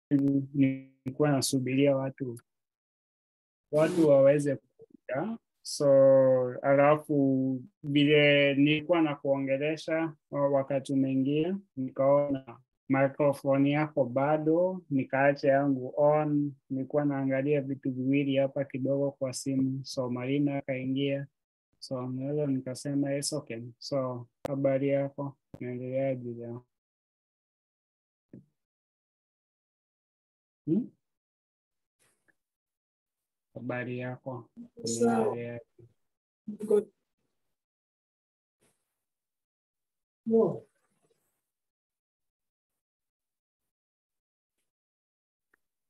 nilikuwa nasubiria watu waweze kuja. So alafu vile nilikuwa na kuongelesha wakati umeingia, nikaona microphone yako bado, nikaacha yangu on, nilikuwa naangalia vitu viwili hapa kidogo kwa simu, so Marina akaingia, so naweza nikasema it's okay. So habari yako, naendeleaje leo? Habari yako, unaendeleaje? Good. No.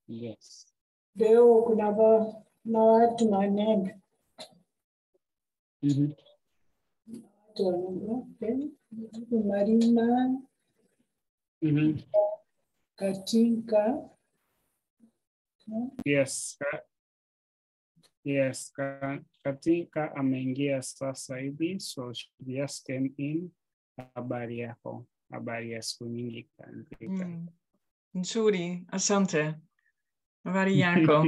Yes. Leo kuna na watu wanene. Marina. Katinka. Yes. Yes, Katinka ameingia sasa hivi, so she just came in. Habari yako, habari ya siku nyingi Katinka. Nzuri, asante. Habari yako.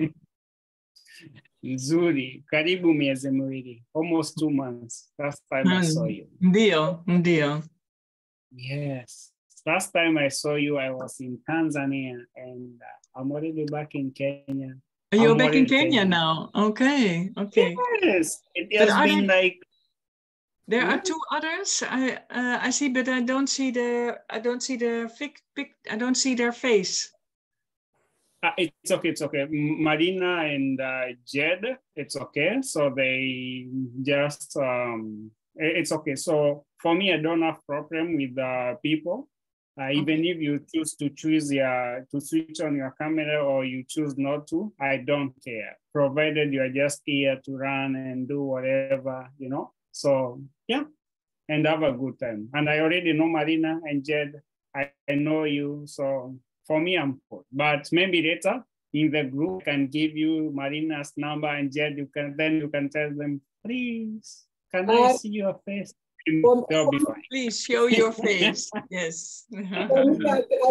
Nzuri, karibu miezi miwili, almost 2 months. Last time I saw you. Ndio. Yes, last time I saw you, I was in Tanzania, and I'm already back in Kenya. You're back in Kenya now. Okay. Yes, it has been like. There are 2 others. I see, but I don't see their face. It's okay. Marina and Jed, it's okay. So they just it's okay. So for me, I don't have problem with people. Even if you choose to switch on your camera or you choose not to, I don't care. Provided you are just here to run and do whatever, you know. So yeah, and have a good time. And I already know Marina and Jed. I know you. So for me, I'm good. But maybe later in the group, I can give you Marina's number and Jed. You can tell them, please, can I see your face? They'll be fine. Please show your face. Yes. I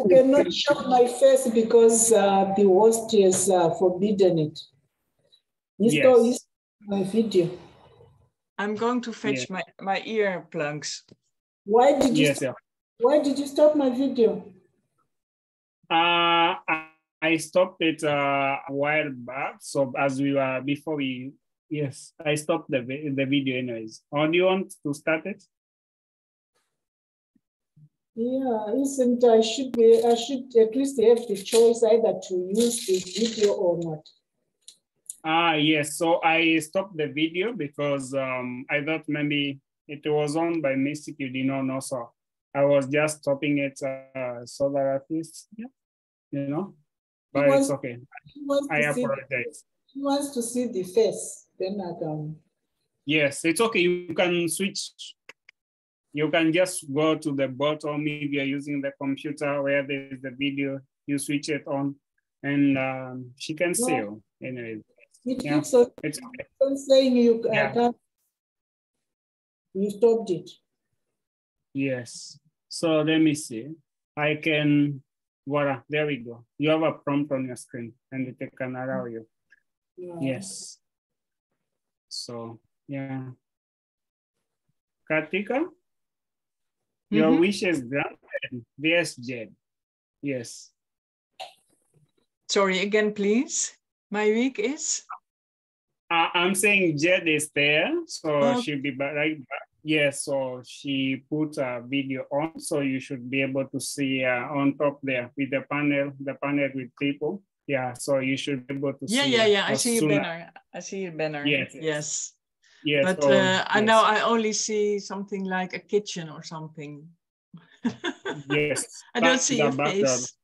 cannot show my face because the host has forbidden it. Yes. My video. I'm going to fetch my earplugs. Why did you stop my video? I stopped it a while back. So as we were before I stopped the video anyways. Or do you want to start it? Yeah, I should at least have the choice either to use the video or not. Yes. So I stopped the video because I thought maybe it was on by mistake. You did not know, so I was just stopping it so that at least, you know. But it's okay. I apologize. He wants to see the face. Then I can. Yes, it's okay. You can switch. You can just go to the bottom if you're using the computer where there is the video. You switch it on, and she can see you. Anyway, it's okay. I'm saying you can't. You stopped it. Yes. So let me see. I can. Voila, there we go. You have a prompt on your screen, and it can allow you. Yes. So, yeah. Kartika, your wish is granted. Yes, Jed. Yes. Sorry, again, please. My week is? I'm saying Jed is there, so she'll be right back. Yes, so she put a video on, so you should be able to see on top there with the panel with people. Yeah, so you should be able to see. Yeah. I see your banner. Yes. But so, now I only see something like a kitchen or something. Yes. I don't see your face.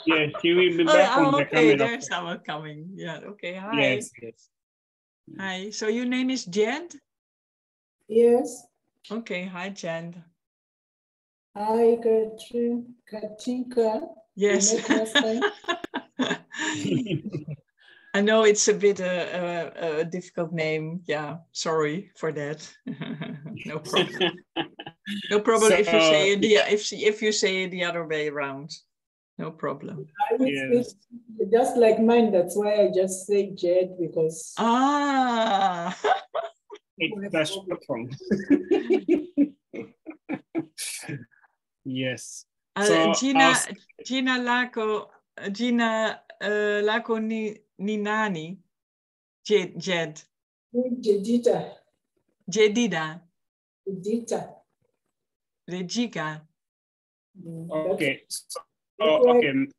Yeah, she will be back on the camera. Okay, there's someone coming. Yeah, okay, hi. Yes. Hi, so your name is Jed? Yes. Okay, hi, Jed. Hi, Katinka. Yes. I know it's a bit a difficult name. Yeah, sorry for that. No problem. No problem if you say it if you say it the other way around. No problem. It's just like mine. That's why I just say Jed, because it's a short form. Yes. So Gina Lako Ninani. Jed. Jedita. Jedida. Jedita. Regiga. Okay.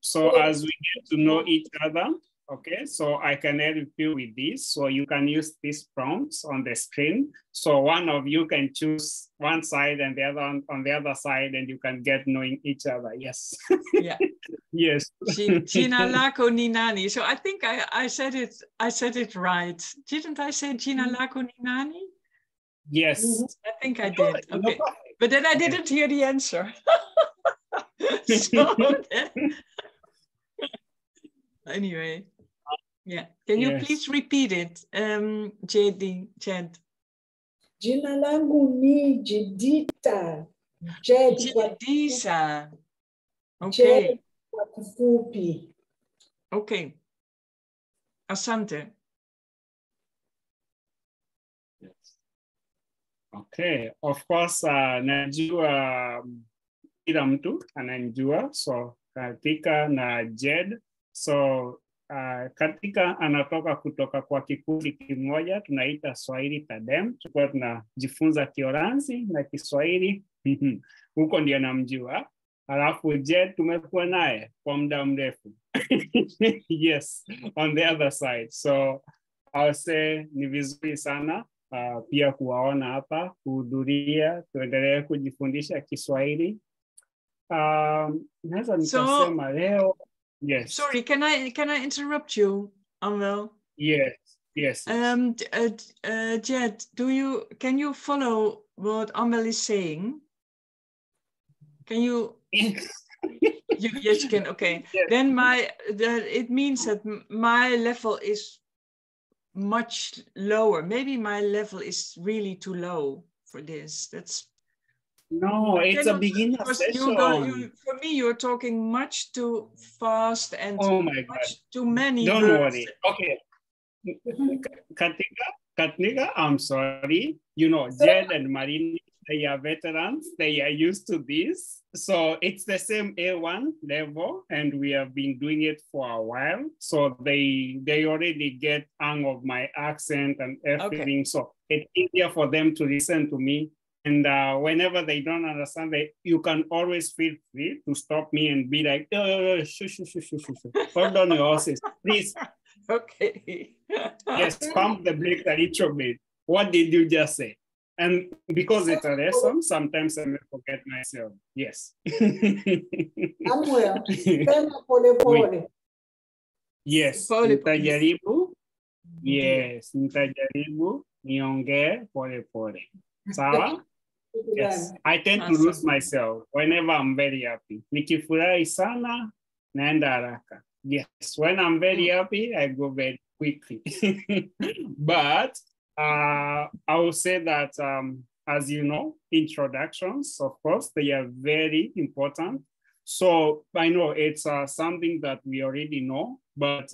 So as we get to know each other, okay, so I can help you with this. So you can use these prompts on the screen. So one of you can choose one side and the other on the other side, and you can get knowing each other. Yes. Yeah. Yes. Gina Lako Ninani. So I think I said it right. Didn't I say Gina Lako Ninani? Yes. I think I did. Okay. But then I didn't hear the answer. So anyway, yeah. Can you please repeat it, Jed? Jina langu ni Jedita. Jedisa. Okay. Jed kwa kifupi. Okay. Asante. Yes. Okay. Of course, najua kila mtu ananijua, so Katika na Jed. So Katika anatoka kutoka kwa kikundi kimoja tunaita Swahili Tandem. Tulikuwa tunajifunza Kiholanzi na Kiswahili. Huko ndio namjua. Alafu Jed tumekuwa naye kwa muda mrefu. Yes, on the other side. So I'll say ni vizuri sana pia kuwaona hapa, kuhudhuria, tuendelee kujifundisha Kiswahili. Naweza nikasema leo. Yes. Sorry, can I interrupt you, Amwel? Yes. Jed, can you follow what Amwel is saying? Can you? Yes, you can. Okay. Yes. Then it means that my level is much lower. Maybe my level is really too low for this. No, it's a beginner session. For me, you're talking much too fast and much too many Don't words. worry. Okay. Katika, I'm sorry. You know, Jed and Marina, they are veterans. They are used to this. So it's the same A1 level, and we have been doing it for a while. So they already get hang of my accent and everything. Okay. So it's easier for them to listen to me. And whenever they don't understand, you can always feel free to stop me and be like, shush. Hold on your horses, please. Okay. Yes, pump the brakes a little bit. What did you just say? And because it's a lesson, sometimes I may forget myself. Yes. Samuel, pole. Yes, nitajaribu. Yes, nitajaribu niongee pole. Sawa? Yes, I tend to lose myself whenever I'm very happy. Nikifurahi sana, naenda haraka. Yes, when I'm very happy, I go very quickly. But I will say that, as you know, introductions, of course, they are very important. So I know it's something that we already know, but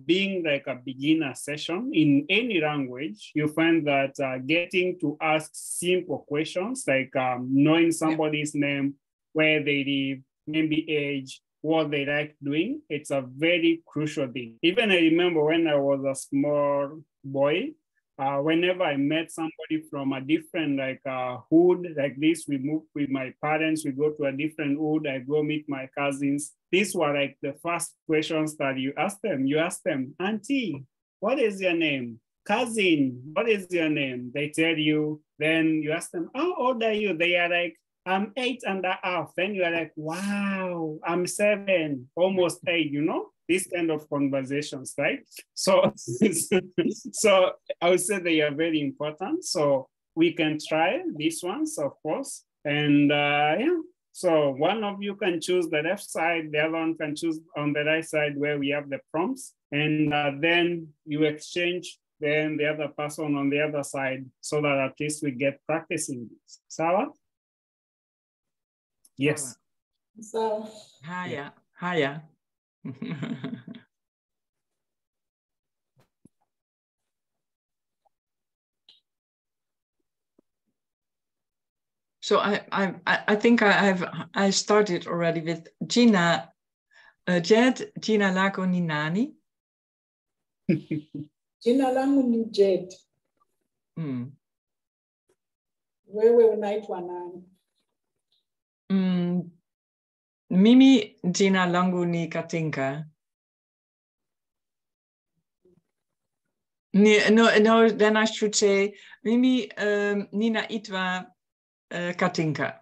being like a beginner session in any language, you find that getting to ask simple questions like knowing somebody's name, where they live, maybe age, what they like doing, it's a very crucial thing. Even I remember when I was a small boy, whenever I met somebody from a different hood like this, we moved with my parents, we go to a different hood, I go meet my cousins. These were like the first questions that you ask them. You ask them, Auntie, what is your name? Cousin, what is your name? They tell you, then you ask them, how old are you? They are like, I'm 8.5. Then you are like, wow, I'm 7, almost 8, you know? These kind of conversations, right? So I would say they are very important. So we can try these ones, of course. And yeah, so one of you can choose the left side, the other one can choose on the right side where we have the prompts. And then you exchange, then the other person on the other side, so that at least we get practicing this. Sawa? Yes. So, Haya. Haya. So I think I started already with Gina, Jed, Gina lako ni nani? Jina langu ni Jed. Wewe unaitwa nani? Mimi jina langu ni Katinka. No, then I should say Mimi Nina Itwa Katinka.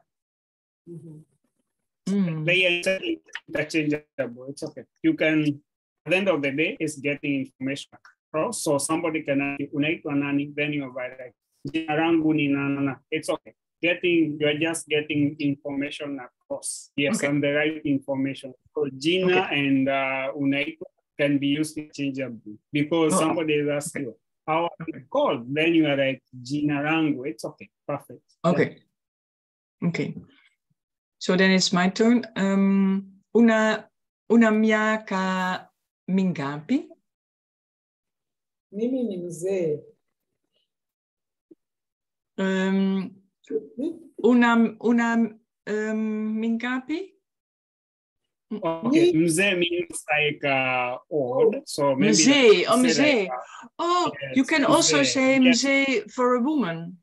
They are interchangeable. It's okay. You can, at the end of the day, it's getting information across. So somebody can ask you, unaitwa nani? Then you're like, jina langu ni nana. It's okay. You're just getting information across. Yes, okay. And the right information. So Gina and unaitwa can be used interchangeably because somebody is asking you, how are you called? Then you are like, Gina langu. It's okay. Perfect. Okay. Yeah. Okay. So then it's my turn. Una miaka mingapi? Mimi ni mzee. Una mingapi? Okay, mzee means like old. So maybe mzee, mzee. Yes, you can also say mzee for a woman.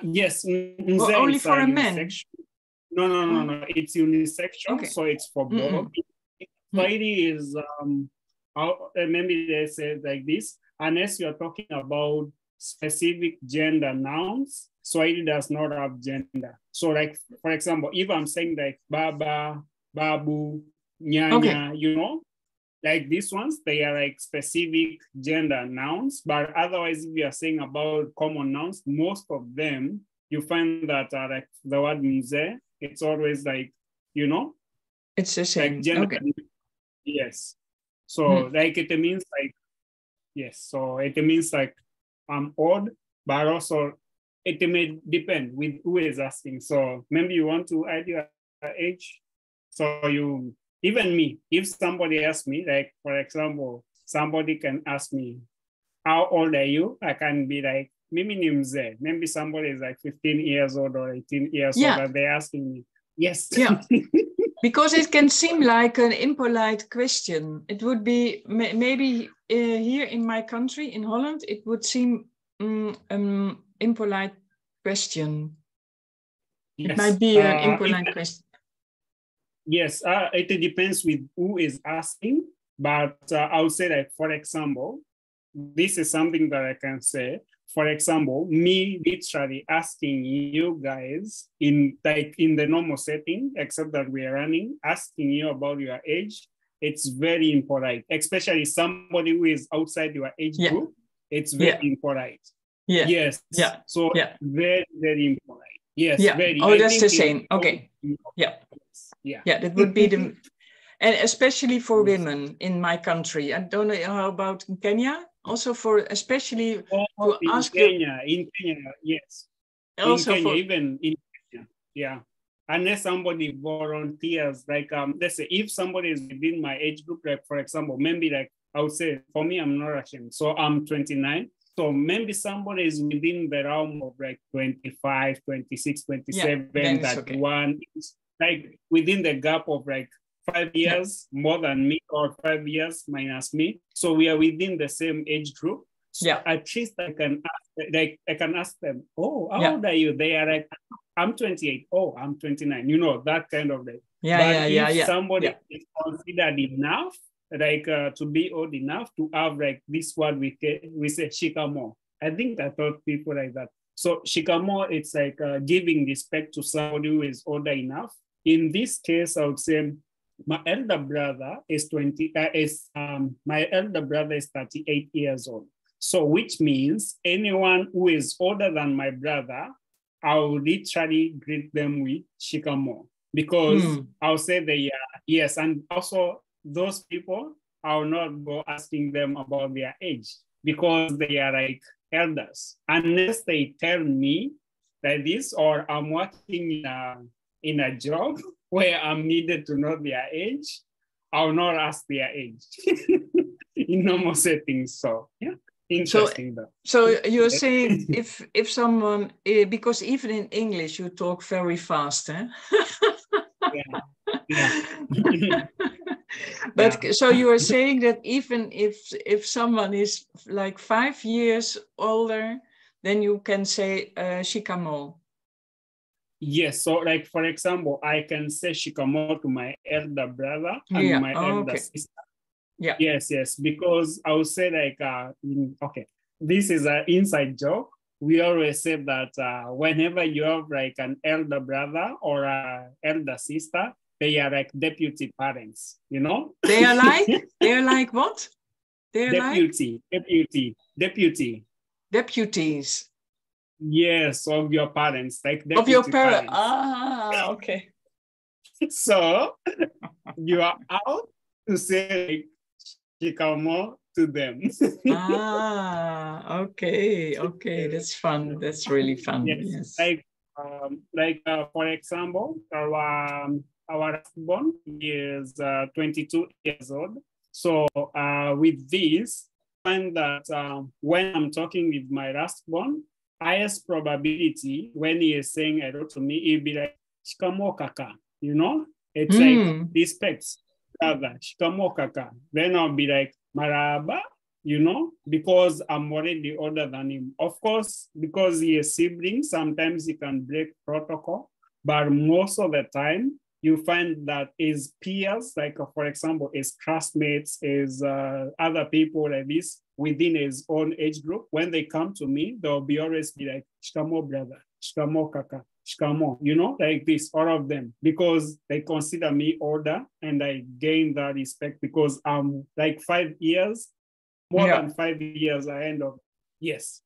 Yes, or only for a man. No. It's unisexual, okay. So it's for both. Swahili is maybe they say like this. Unless you're talking about specific gender nouns, Swahili does not have gender. So, like for example, if I'm saying like baba, babu, nyanya, you know, like these ones, they are like specific gender nouns. But otherwise, if you are saying about common nouns, most of them you find that like the word mzee, it's always like, you know, it's the same. Like gender. Okay. Yes. So like it means like, yes. So it means like I'm old, but also it may depend with who is asking. So maybe you want to add your age. So you, even me, if somebody asks me, like for example, somebody can ask me, how old are you? I can be like, mimi ni mzee. Maybe somebody is like 15 years old or 18 years old and they're asking me. Yes. Yeah. Because it can seem like an impolite question. It would be maybe here in my country, in Holland, it would seem impolite question. Yes. It might be an impolite question. Yes, it depends with who is asking, but I would say that, for example, this is something that I can say. For example, me literally asking you guys in the normal setting, except that we are running, asking you about your age, it's very impolite, especially somebody who is outside your age group. It's very impolite. Yeah. Yes. Yeah. So very, very impolite. Yes. Yeah. Very. Oh, that's the same. Okay. Yeah. Yeah. Yeah. That would be the, and especially for women in my country. I don't know how about in Kenya. Also for especially to ask Kenya, yes. Also in Kenya, even in Kenya, yeah. Unless somebody volunteers, like let's say if somebody is within my age group, like for example, maybe like I would say for me, I'm not Russian, so I'm 29. So maybe somebody is within the realm of like 25, 26, 27, that okay. One is like within the gap of like 5 years more than me, or 5 years minus me. So we are within the same age group. So at least I can ask them, oh, how old are you? They are like, I'm 28. Oh, I'm 29. You know, that kind of like. But if somebody is considered enough, like to be old enough to have like this word we say shikamo. I think I thought people like that. So shikamo, it's like giving respect to somebody who is older enough. In this case, I would say my elder brother is 38 years old. So which means anyone who is older than my brother, I will literally greet them with shikamo, because I'll say they are, yes. And also those people, I'll not go asking them about their age because they are like elders, unless they tell me like this, or I'm working in in a job where I'm needed to know their age, I'll not ask their age in normal settings. So yeah, interesting though. So you're saying if someone, because even in English you talk very fast, eh? Yeah. But so you are saying that even if someone is like 5 years older, then you can say shikamo. Yes, so like for example, I can say shikamo to my elder brother and my elder sister. Yeah. Yes, because I would say like, okay, this is an inside joke. We always say that whenever you have like an elder brother or an elder sister, they are like deputy parents, you know? They are like what? They're Deputies. Yes, of your parents, like deputy of your parents. parents. Okay. So you are out to say like, shikamo to them. Okay. That's fun. That's really fun. Yes. For example, our husband is 22 years old. So with this, I find that when I'm talking with my husband, highest probability when he is saying hello to me, he'll be like, shikamo kaka, you know? It's like respect, brother, shikamo kaka. Then I'll be like, maraba, you know, because I'm already older than him. Of course, because he is sibling, sometimes he can break protocol, but most of the time, you find that his peers, like for example, his classmates, his other people like this within his own age group, when they come to me, they'll be always be like, shikamo brother, shikamo kaka, shikamo, you know, like this, all of them, because they consider me older and I gain that respect because I'm like 5 years, more than 5 years ahead of, yes.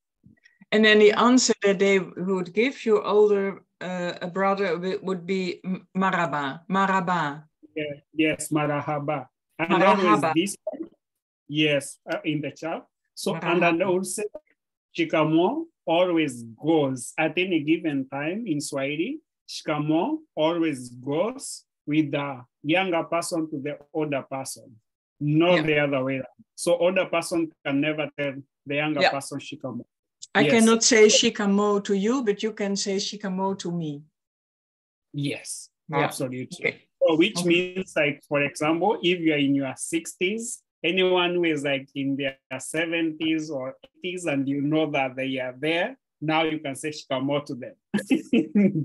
And then the answer that they would give you older a brother would be maraba. Yeah, yes, marahaba. And marahaba. Always this, yes, in the chat. So, marahaba. And then also, shikamo always goes at any given time in Swahili. Shikamo always goes with the younger person to the older person, not the other way around. So, older person can never tell the younger person shikamo. I cannot say shikamo to you, but you can say shikamo to me. Yes, absolutely. Okay. So which means, like, for example, if you're in your 60s, anyone who is like in their 70s or 80s and you know that they are there, now you can say shikamo to them.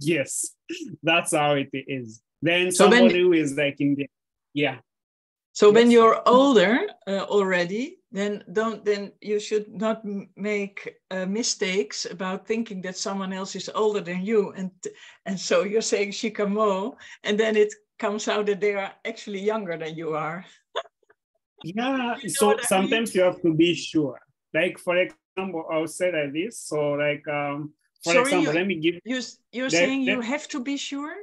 Yes, that's how it is. Then somebody who is like in the, So when you're older already, then you should not make mistakes about thinking that someone else is older than you, and so you're saying shikamo, and then it comes out that they are actually younger than you are. Yeah, so sometimes you have to be sure. Like for example, I'll say like this. So like for example, let me give you're saying you have to be sure.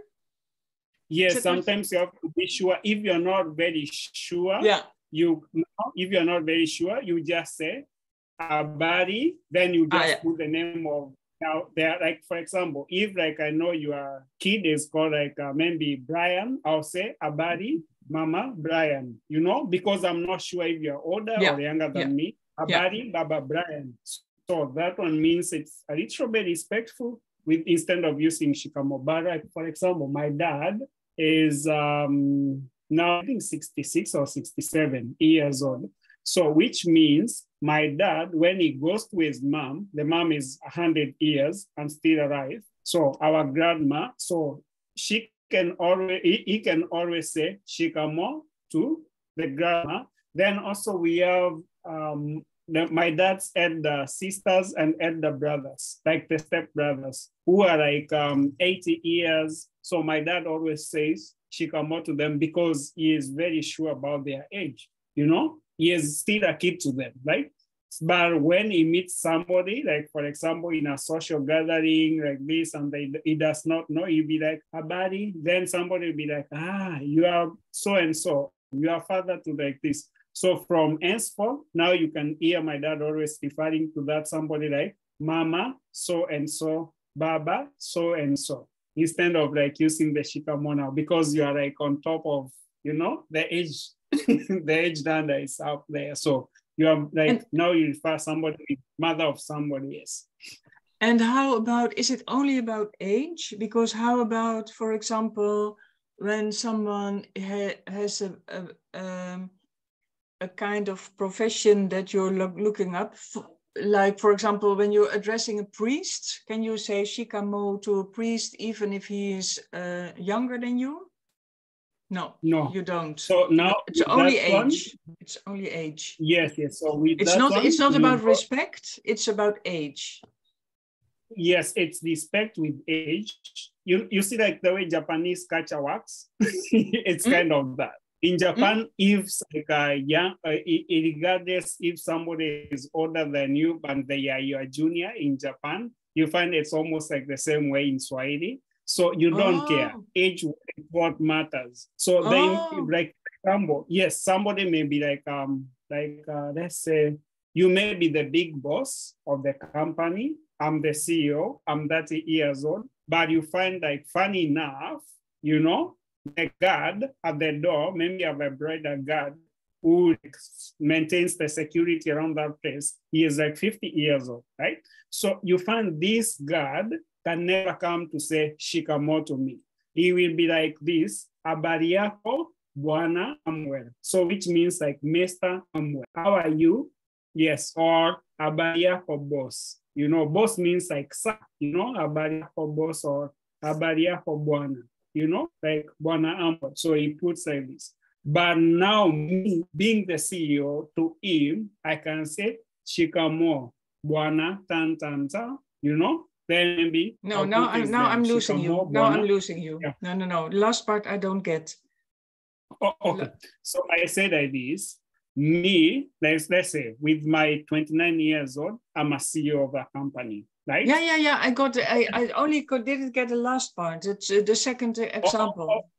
Yes, sometimes you have to be sure. If you're not very sure, if you're not very sure, you just say Abari, then you just put the name of, now there, like for example, if like I know your kid is called like maybe Brian, I'll say Abari, Mama Brian, you know, because I'm not sure if you're older or younger than me. Abari, Baba Brian. So that one means it's a little bit respectful with instead of using shikamo. But like, for example, my dad is now I think 66 or 67 years old. So which means my dad, when he goes to his mom, the mom is 100 years and still alive. So our grandma, so he can always say shikamo to the grandma. Then also we have my dad's elder sisters and elder brothers, like the stepbrothers, who are like 80 years. So my dad always says shikamo to them because he is very sure about their age, you know? He is still a kid to them, right? But when he meets somebody, like for example, in a social gathering like this, and he does not know, he'll be like, Abari, then somebody will be like, you are so-and-so, you are father to like this. So from henceforth, now you can hear my dad always referring to that somebody like Mama, so-and-so, Baba, so-and-so. instead of like using the shikamo now, because you are like on top of, you know, the edge, the edge danda is up there. So you are like, now you refer somebody, mother of somebody else. And how about, is it only about age? Because how about, for example, when someone has a kind of profession that you're looking up, like, for example, when you're addressing a priest, can you say shikamo to a priest even if he is younger than you? No, you don't. So now it's only age. It's only age. Yes. So with it's that not. one, it's not about respect. It's about age. Yes, it's respect with age. You see, like the way Japanese culture works. It's kind of that. In Japan, if like regardless if somebody is older than you and they are your junior in Japan, you find it's almost like the same way in Swahili. So you don't care. Age is what matters. So they like, yes, somebody may be like let's say you may be the big boss of the company. I'm the CEO. I'm 30 years old. But you find, like, funny enough, you know, the guard at the door, maybe you have a brother guard who maintains the security around that place. He is like 50 years old, right? So you find this guard can never come to say shikamo to me. He will be like this, habari yako bwana Amwell. So which means like, Mr. Amwell, how are you? Yes, or habari yako boss. You know, boss means like sir, you know, habari yako boss or habari yako bwana. You know, like bwana Amwell. So he puts like this. But now, me being the CEO, to him, I can say shikamo bwana tan tan tan, you know. Then maybe now I'm losing you. Now I'm losing you. Yeah. No. The last part I don't get. Oh, okay. So I said like this. Me, let's say, with my 29 years old, I'm a CEO of a company, right? Yeah. I got it. I only didn't get the last part. It's the second example.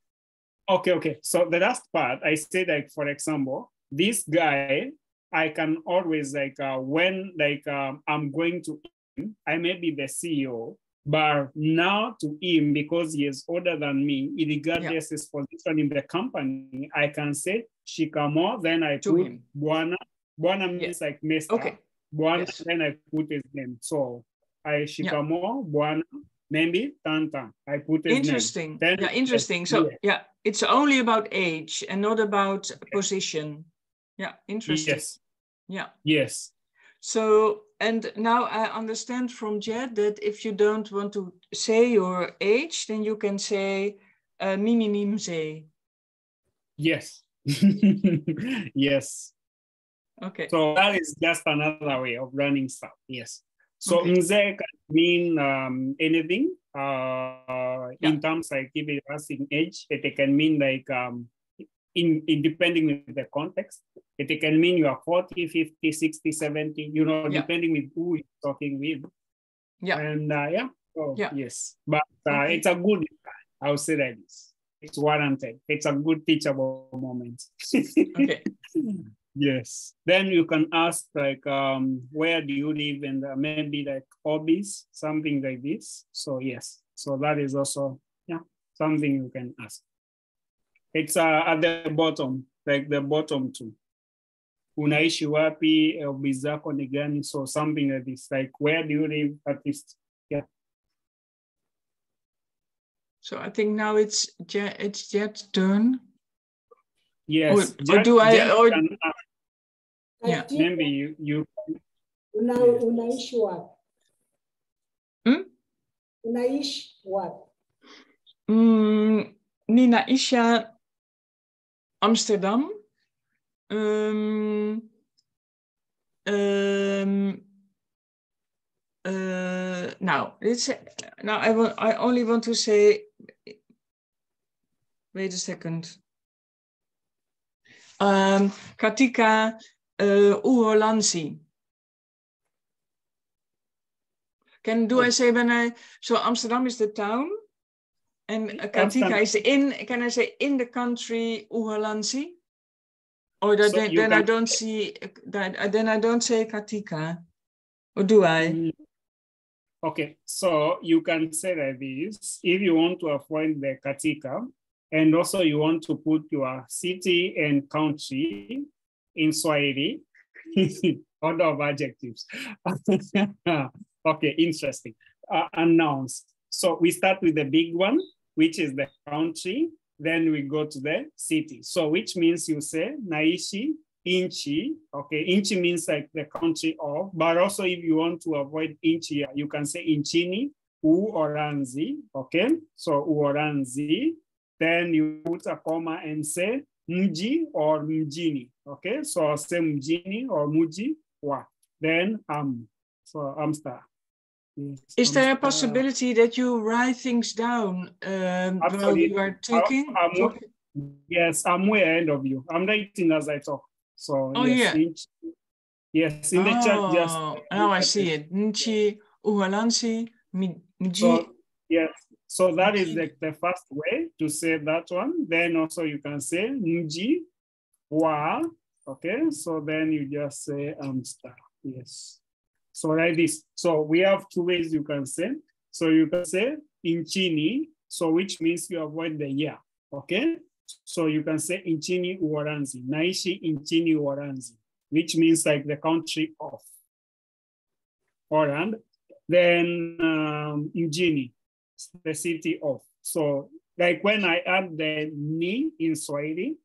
Okay. So the last part, I said, like, for example, this guy, I can always like when like I'm going to him, I may be the CEO, but now to him, because he is older than me, regardless his position in the company, I can say shikamo, then I put bwana. Bwana means like Mr. Okay. Bwana, then I put his name. So I shikamo, bwana, maybe Tantan. I put his interesting. name. Then, interesting. So it's only about age and not about position. Yeah, interesting. Yes. So, and now I understand from Jed that if you don't want to say your age, then you can say mimi mimse. Yes. Yes. Okay. So that is just another way of learning stuff. Yes. So mze can mean anything in terms like if it was in age, it can mean like in depending with the context, it can mean you are 40, 50, 60, 70, you know, depending with who you're talking with. Yeah. And yes, but it's a good, I would say that it's warranted. It's a good teachable moment. Okay. Yes. Then you can ask like, where do you live, and maybe like hobbies, something like this. So yes, so that is also something you can ask. It's at the bottom, like the bottom two. Unaishi wapi, hobby zako ni gani? So something like this, like where do you live, at least. Yeah. So I think now it's Jed's turn. Yes. Or do I? Or maybe you. Unaishi wapi? Unaishi wapi? Ninaisha Amsterdam. Now I only want to say. Wait a second. Katika Uholanzi. Do I say so Amsterdam is the town, and Katika is can I say in the country Uholanzi? Or then I don't see that. Then I don't say Katika, or do I? Okay, so you can say like this, if you want to avoid the katika, and also you want to put your city and country in Swahili, order of adjectives. Okay, interesting. Announs. So we start with the big one, which is the country. Then we go to the city. So which means you say naishi inchi. Okay, inchi means like the country of, but also if you want to avoid inchi, you can say inchini uoranzi. Okay, so uoranzi. Then you put a comma and say mji or mjini. Okay, so I'll say mjini or muji wa. Then so Amstar. Yes, Is there a possibility that you write things down while you are talking? Yes, I'm way ahead of you. I'm writing as I talk. So yes, yes, in the chat, just now I see it. Nchi, uhalansi, mji. So yes, so that is the first way to say that one. Then also you can say mji wa. Okay, so then you just say Amstar. Yes. So like this. So we have two ways you can say. So you can say inchini, so which means you avoid the year. Okay. So you can say inchini uoranzi, naishi inchini uoranzi, which means like the country of. Orand. Then Eugenie, the city of. So like when I add the ni in Swahili,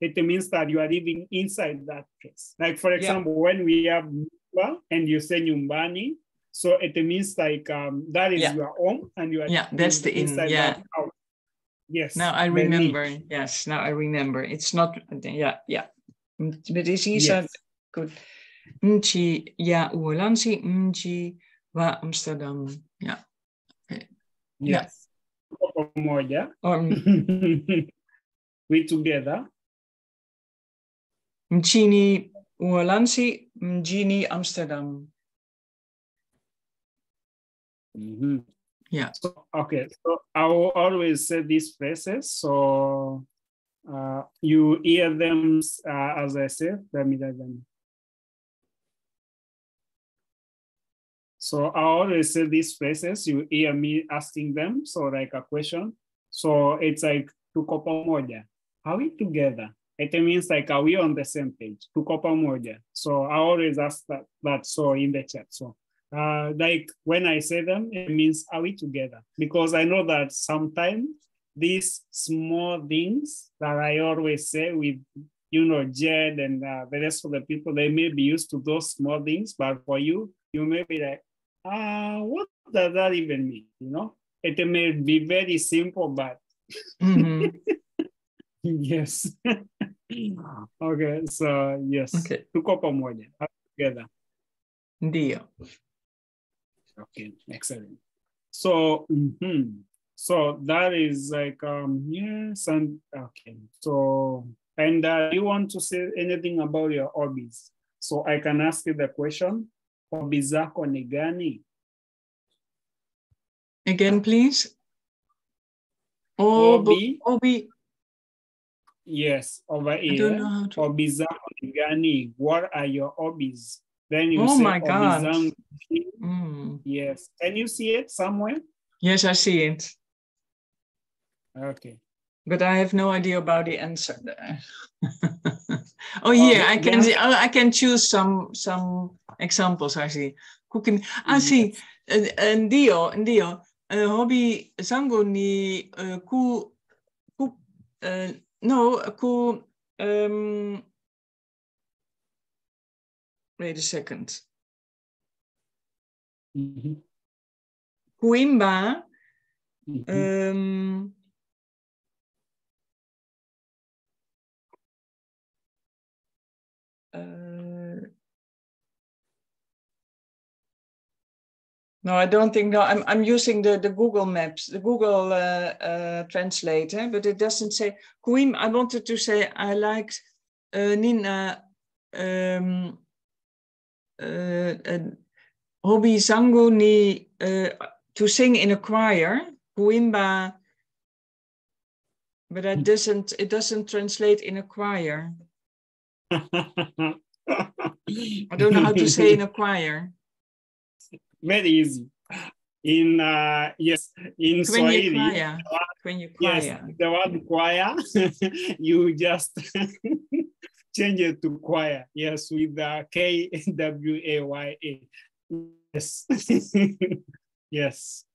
it means that you are living inside that place. Like for example, when we have and you say nyumbani, so it means like that is your home and you are that's the inside that house. Yes. Now I remember. Yes, now I remember. It's not but it's easy. Good. Nchi ya Uholanzi, mji wa Amsterdam. Yeah. Okay. Yes. We together. Nchini Uholanzi, mjini Amsterdam. Yeah. So, okay. So I will always say these phrases. So you hear them as I say. Let me let them. So I always say these phrases, you hear me asking them, so like a question. So it's like, tuko pamoja. Are we together? It means like, are we on the same page? Tuko pamoja. So I always ask that so in the chat. So like when I say them, it means, are we together? Because I know that sometimes these small things that I always say with, Jed and the rest of the people, they may be used to those small things, but for you, you may be like, what does that even mean? It may be very simple, but yes. Okay, so yes. Okay. Tuko pamoja, together. Ndio. Okay, excellent. So, so that is like yes, and okay. So, and you want to say anything about your hobbies? So I can ask you the question. Hobby zako ni gani? Again, please. Hobby. Yes, over here. I don't know how to. Hobby zako ni gani? What are your hobbies? Then you say, my God. Yes. Can you see it somewhere? Yes, I see it. Okay. But I have no idea about the answer there. I can see, I can choose some examples. I see. Cooking. I see. Ndio. Hobby zangu ni wait a second. Kuimba. No, I don't think. No, I'm using the Google Maps, the Google translator, but it doesn't say Kuim. I wanted to say I liked Nina hobby zangu ni to sing in a choir, Kuimba, but it doesn't translate in a choir. I don't know how to say in a choir. Very easy. In yes, in Swahili, yes, the word choir, you just change it to choir. Yes, with the Kwaya. Yes, yes.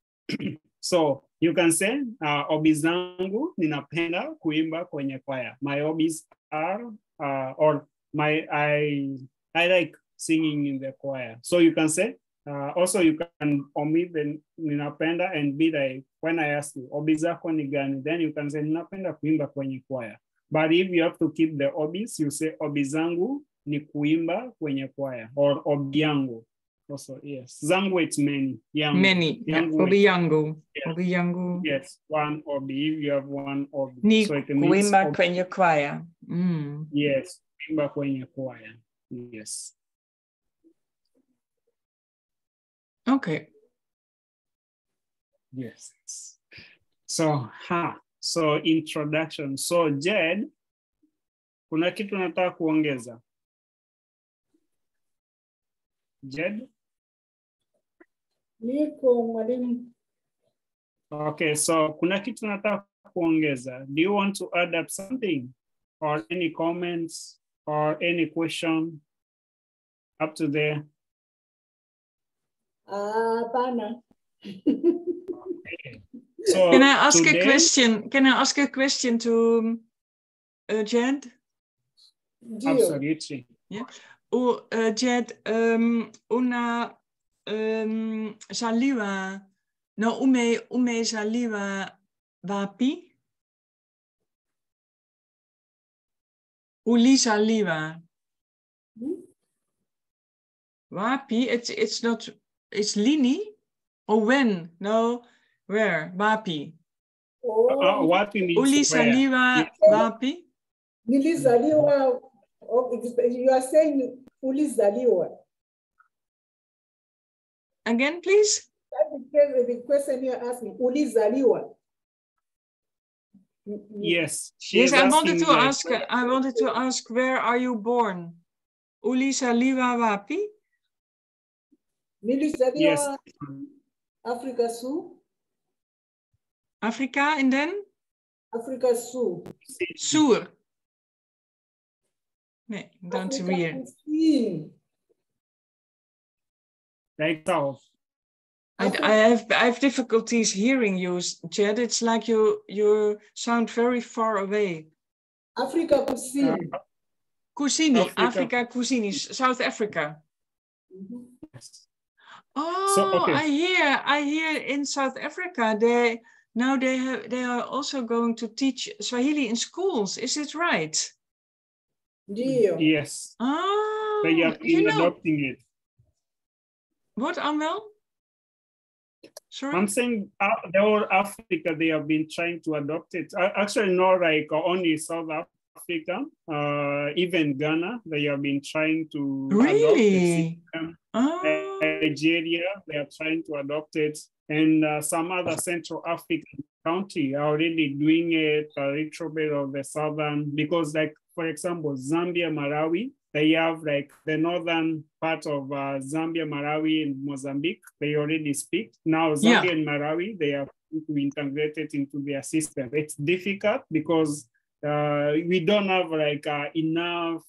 So you can say hobbies zangu ninapenda kuimba kwenye choir. My hobbies are or I like singing in the choir. So you can say also you can omit the ninapenda and be like, when I ask you hobbies zako ni gani, then you can say ninapenda kuimba kwenye choir. But if you have to keep the hobbies, you say hobbies zangu ni kuimba kwenye choir, or hobby yangu. Also, yes. Zangu, it's many. Yangu. Many. Hobby yangu. Hobby yangu. Yes, one hobby. If you have one hobby. Ni so it means kuimba kwenye choir. Yes, kuimba kwenye choir. Yes. Okay. Yes. So, so introduction. So, Jed, kuna kitu nataka kuongeza? Jed? Niko mwalimu. Okay, so kuna kitu nataka kuongeza. Do you want to add up something or any comments or any question up to there? Hapana. Okay. So can I ask today, a question? Can I ask a question to Jed? Absolutely. Yeah. Jed, una zaliwa no ume zaliwa wapi? Ulizaliwa. Wapi? It's not. It's lini or when? No, where? Wapi. Wapi means Ulizaliwa wapi? Nilizaliwa. You are saying ulizaliwa. Again, please. That's the question you are asking. Ulizaliwa. Yes. Yes, I wanted to ask. I wanted to ask, where are you born? Ulizaliwa wapi? Nilizaliwa yes. Afrika Sul. Afrika and then? Afrika Sul. Sur. Nee, don't weird. Like south. I have difficulties hearing you, Jed. It's like you sound very far away. Afrika Kusini. Kusini, Afrika Kusini, South Africa. Yes. Oh, so, okay. I hear in South Africa they are also going to teach Swahili in schools. Is it right? Yes. Oh, they have been adopting it. What, Amel? Sorry? I'm saying the whole Africa, they have been trying to adopt it. Actually, not like only South Africa, even Ghana, they have been trying to adopt it. Nigeria, they are trying to adopt it. And some other Central African country are already doing it, a little bit of the southern, because like, for example, Zambia, Malawi, they have like the northern part of Zambia, Malawi, and Mozambique. They already speak. Now Zambia and Malawi, they are to integrate it into their system. It's difficult because we don't have like enough,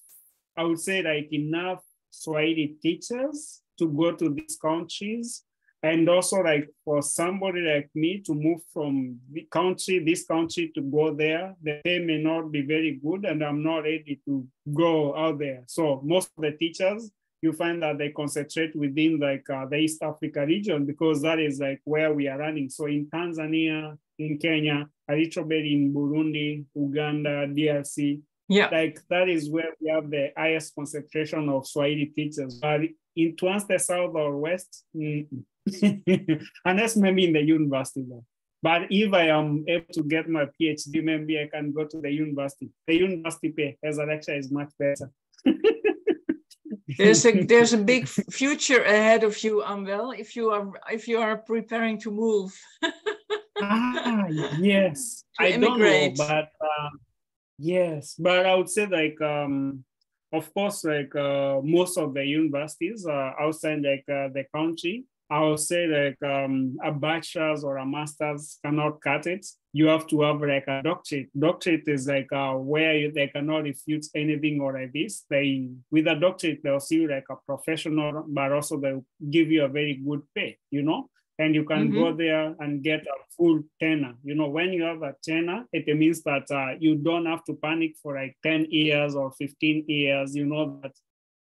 I would say like enough Swahili teachers to go to these countries. And also like for somebody like me to move from this country to go there, the pay may not be very good and I'm not ready to go out there. So most of the teachers, you find that they concentrate within like the East Africa region because that is like where we are running. So in Tanzania, in Kenya, a little bit in Burundi, Uganda, DRC, like that is where we have the highest concentration of Swahili teachers. But towards the south or west, unless maybe in the university. But if I am able to get my PhD, maybe I can go to the university. The university pay as a lecturer is much better. There's a big future ahead of you, Amwel, if you are preparing to move. Yes. I don't know, but yes, but I would say like of course, like most of the universities outside like the country I would say like a bachelor's or a master's cannot cut it. You have to have like a doctorate. Doctorate is like where they cannot refute anything or like this. They, with a doctorate, they'll see you like a professional, but also they'll give you a very good pay, you know? And you can go there and get a full tenure. You know, when you have a tenure, it means that you don't have to panic for like 10 years or 15 years. You know that,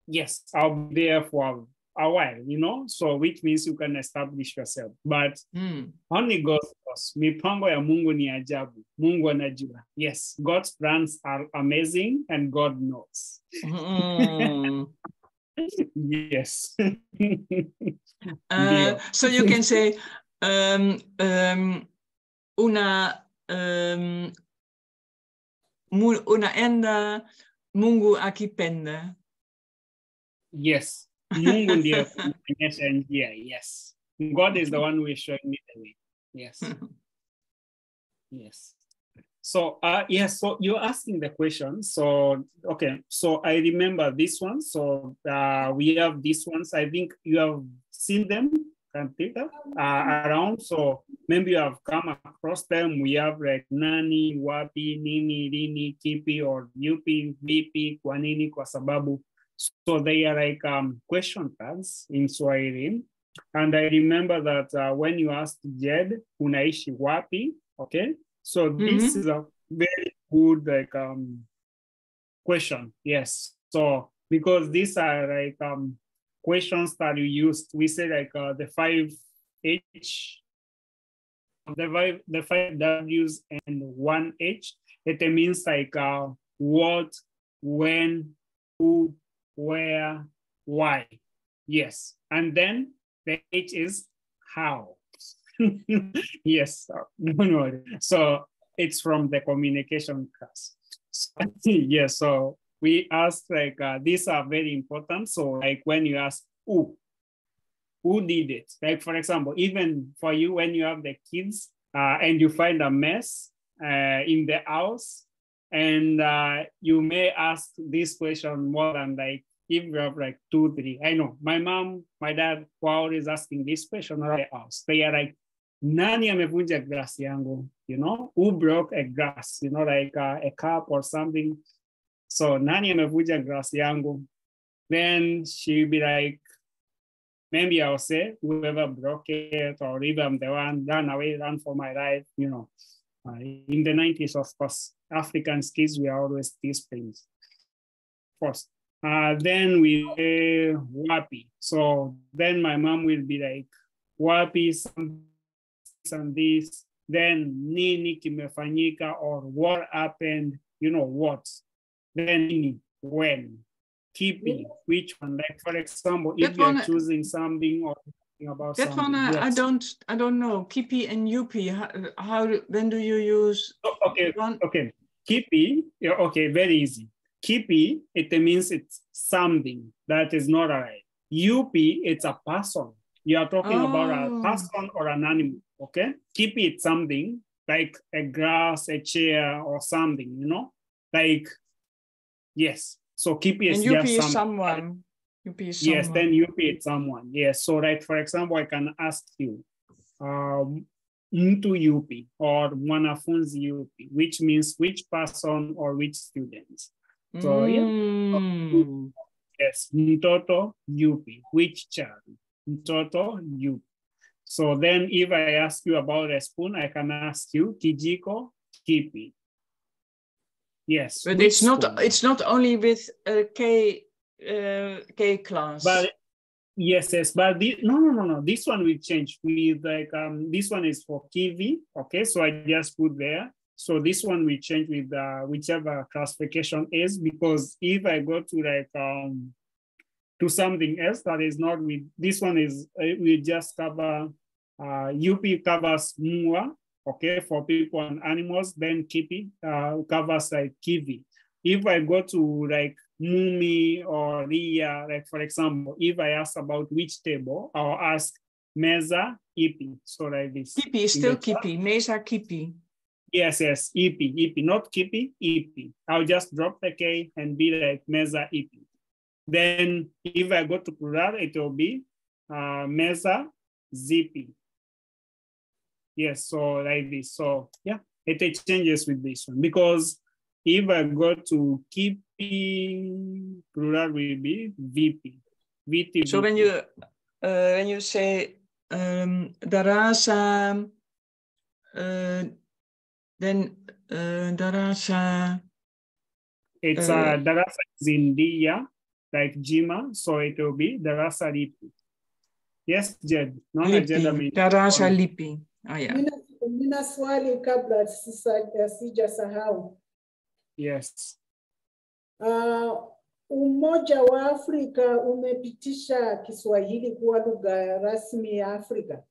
yes, I'll be there for a while, you know? So which means you can establish yourself. But only God knows. Mipango ya Mungu ni ajabu. Mungu anajua. Yes, God's plans are amazing and God knows. Yes. So you can say una enda Mungu akipenda. Yes. Mungu ndiye kuonyesha njia. Yes. God is the one who is showing me the way. Yes. Yes. So, yes, so you're asking the question. So, okay, so I remember this one. So we have these ones. I think you have seen them around. So maybe you have come across them. We have like nani, wapi, nini, lini, kipi, or yupi, vipi, kwa nini, kwa sababu. So they are like question tags in Swahili. And I remember that when you asked Jed, unaishi wapi, okay? So this is a very good like question, yes. So because these are like questions that you used, we say like the 5H, the 5 W's and 1H. It means like what, when, who, where, why. Yes, and then the H is how. Yes, no. So it's from the communication class. So, yes, so we asked like these are very important. So like when you ask who did it? Like for example, even for you when you have the kids and you find a mess in the house, and you may ask this question more than like if you have like 2, 3. I know my mom, my dad were always asking this question around the house. They are like, nani amevunja glass yangu, you know, who broke a glass, you know, like a cup or something. So nani amevunja glass yangu. Then she'll be like, maybe I'll say whoever broke it, or if I'm the one, run away, run for my life, you know. In the 90s, of course, African kids were always these things. First. Then we say wapi. So then my mom will be like, wapi, and this, then nini kimefanyika, or what happened, you know, what. Then nini, when. Kipi, which one? Like for example, if you're choosing something or about that something. That one, yes. I don't know. Kipi and yupi, when do you use? Okay. Kipi, yeah, okay, very easy. Kipi, it means it's something that is not alive. Yupi, it's a person. You are talking about a person or an animal, okay? Kipi, it's something like a grass, a chair, or something, you know? Like, yes. So Kipi is and just someone. Yupi is someone. Yes, then Yupi is someone. Yes, so like, for example, I can ask you, mtu yupi or mwanafunzi yupi, which means which person or which student. So yeah, yes, mtoto yupi, which child, mtoto yupi. So then if I ask you about a spoon, I can ask you kijiko kipi. Yes, but it's not only with K class. But yes, but no. This one will change with like this one is for kiwi. Okay, so I just put there. So this one will change with whichever classification is, because if I go to like to something else that is not with this one, is we just cover UP covers mua, okay, for people and animals. Then kipi covers like kiwi. If I go to like mumi or ria, like for example, if I ask about which table, I'll ask meza ipi. So like this. Kipi is still kipi. Meza kipi. Yes, ipi, not kipi, ipi. I'll just drop the K and be like meza ipi. Then if I go to plural, it will be meza zipi. Yes, so like this. So yeah, it changes with this one because if I go to kipi, plural will be vipi. Viti, so when you say darasa, then darasa. It's darasa zindia, like Jima, so it will be darasa lipi. Yes, Jed. Lipi. Darasa lipi. Oh, yeah. Nina swali kabla sijasahau. Yes. Umoja wa Afrika umepitisha Kiswahili kuwa lugha rasmi ya Afrika?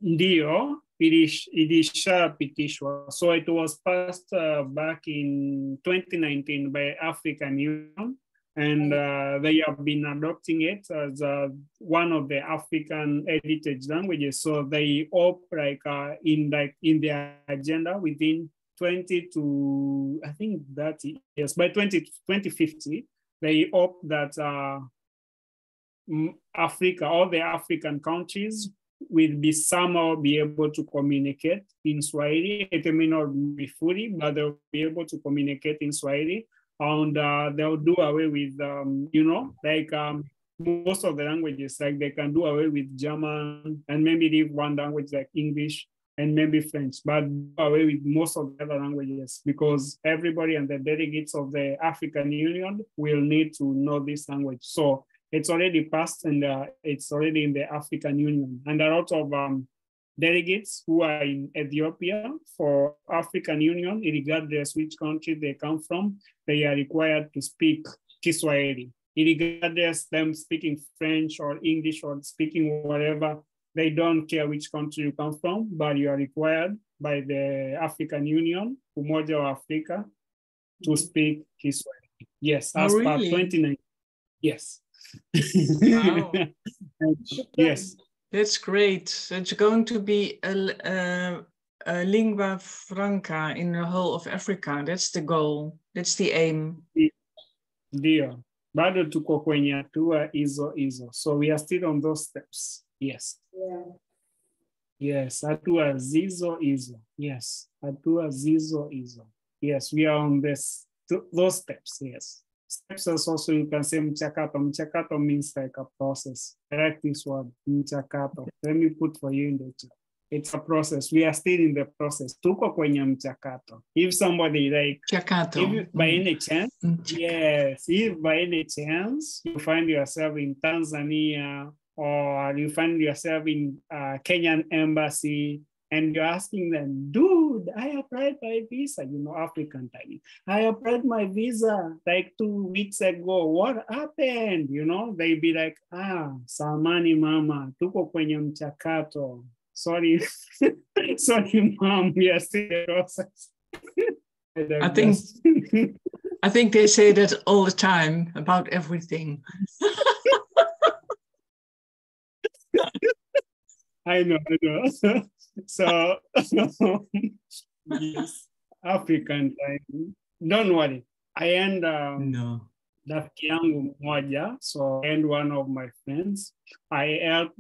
Ndio, ilishapitishwa. So it was passed back in 2019 by African Union, and they have been adopting it as one of the African heritage languages. So they hope in their agenda within 20 to, I think 30 years, by 2050, they hope that Africa, all the African countries will be somehow be able to communicate in Swahili. It may not be fully, but they'll be able to communicate in Swahili. And they'll do away with, most of the languages, like they can do away with German and maybe leave one language like English and maybe French, but do away with most of the other languages because everybody and the delegates of the African Union will need to know this language. So it's already passed and it's already in the African Union. And a lot of delegates who are in Ethiopia for African Union, regardless which country they come from, they are required to speak Kiswahili. Regardless them speaking French or English or speaking whatever, they don't care which country you come from, but you are required by the African Union, Umoja wa Afrika, to speak Kiswahili. Yes, as per 2019. Yes. Wow. Yes. That's great. So it's going to be a lingua franca in the whole of Africa. That's the goal. That's the aim. Ndio. Bado tuko kwenye hatua hizo. So we are still on those steps. Yes. Yeah. Yes, hatua zizo. Yes, hatua zizo. Yes, we are on those steps. Yes. Steps is also, you can say mchakato. Mchakato means like a process. I like this word, mchakato. Let me put for you in the chat. It's a process. We are still in the process. Tuko kwenye mchakato. If somebody like, if by any chance, yes, if by any chance you find yourself in Tanzania or you find yourself in Kenyan embassy, and you're asking them, dude, I applied my visa, African time. I applied my visa like 2 weeks ago. What happened? They'd be like, samani mama, tuko kwenye mchakato. Sorry, sorry mom, we are still in the process. I think they say that all the time about everything. I know. So, yes, African time. Don't worry. I end rafiki yangu moja, so and one of my friends. I helped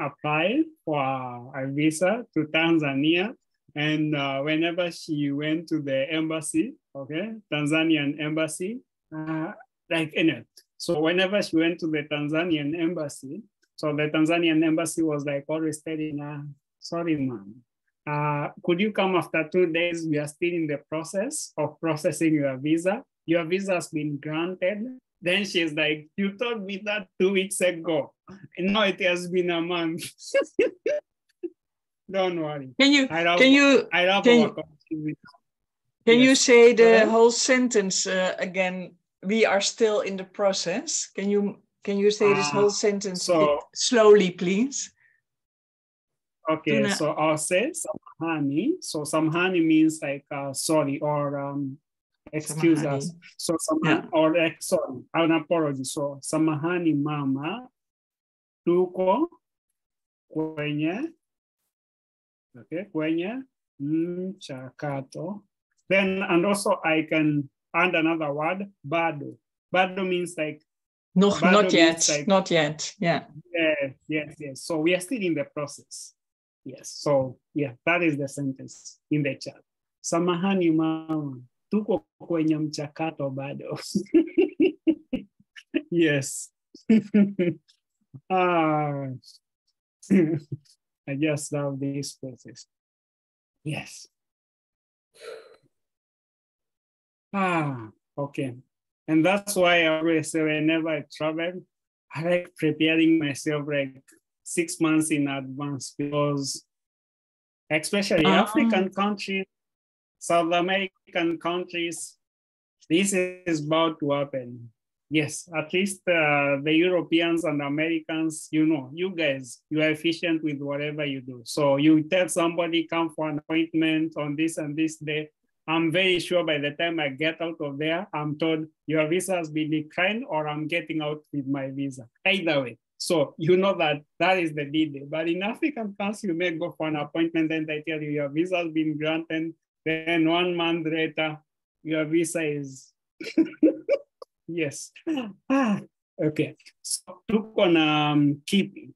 apply for a visa to Tanzania, and whenever she went to the embassy, Tanzanian embassy, so whenever she went to the Tanzanian embassy, so the Tanzanian embassy was like always telling her, sorry, ma'am, could you come after 2 days? We are still in the process of processing your visa. Your visa has been granted. Then she's like, you told me that 2 weeks ago. And now it has been a month. Don't worry. Can you say the whole sentence again? We are still in the process. Can you say this whole sentence slowly, please? Okay, so I'll say samahani. So samahani means like sorry or excuse samahani. us. So samahani or sorry, an apology. So samahani mama, tuko kwenye mchakato. Then, and also I can add another word, bado. Bado means like Not yet, like, not yet, yeah. Yes. So we are still in the process. Yes, so yeah, that is the sentence in the chat. Samahani mama, tuko kwenye mchakato bado. Yes. I just love this process. Yes. Okay. And that's why I always say whenever I travel, I like preparing myself like 6 months in advance, because especially African countries, South American countries, this is about to happen. Yes, at least the Europeans and Americans, you guys, you are efficient with whatever you do. So you tell somebody, come for an appointment on this and this day. I'm very sure by the time I get out of there, I'm told your visa has been declined or I'm getting out with my visa. Either way. So you know that is the D-Day. But in African countries, you may go for an appointment and they tell you your visa has been granted. Then 1 month later, your visa is, yes. Okay, so look on keeping.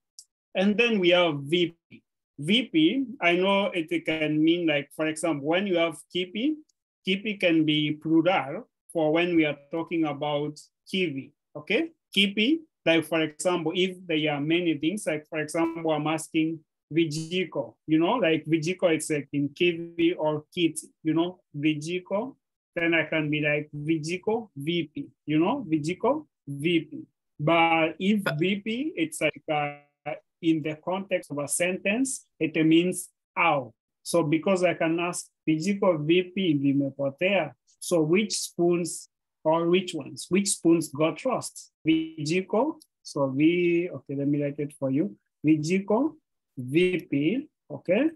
And then we have VP. VP, I know it can mean like, for example, when you have kipi can be plural for when we are talking about kiwi, okay? Kipi, like for example, if there are many things, like for example, I'm asking vijiko, like vijiko, it's like in kiwi or kiti, vijiko, then I can be like vijiko VP, vijiko VP. But if VP, it's like in the context of a sentence, it means how. So because I can ask vijiko VP vimepotea, so which spoons or which ones? Which spoons got lost? Vijiko, so okay, let me write it for you. Vijiko VP, okay?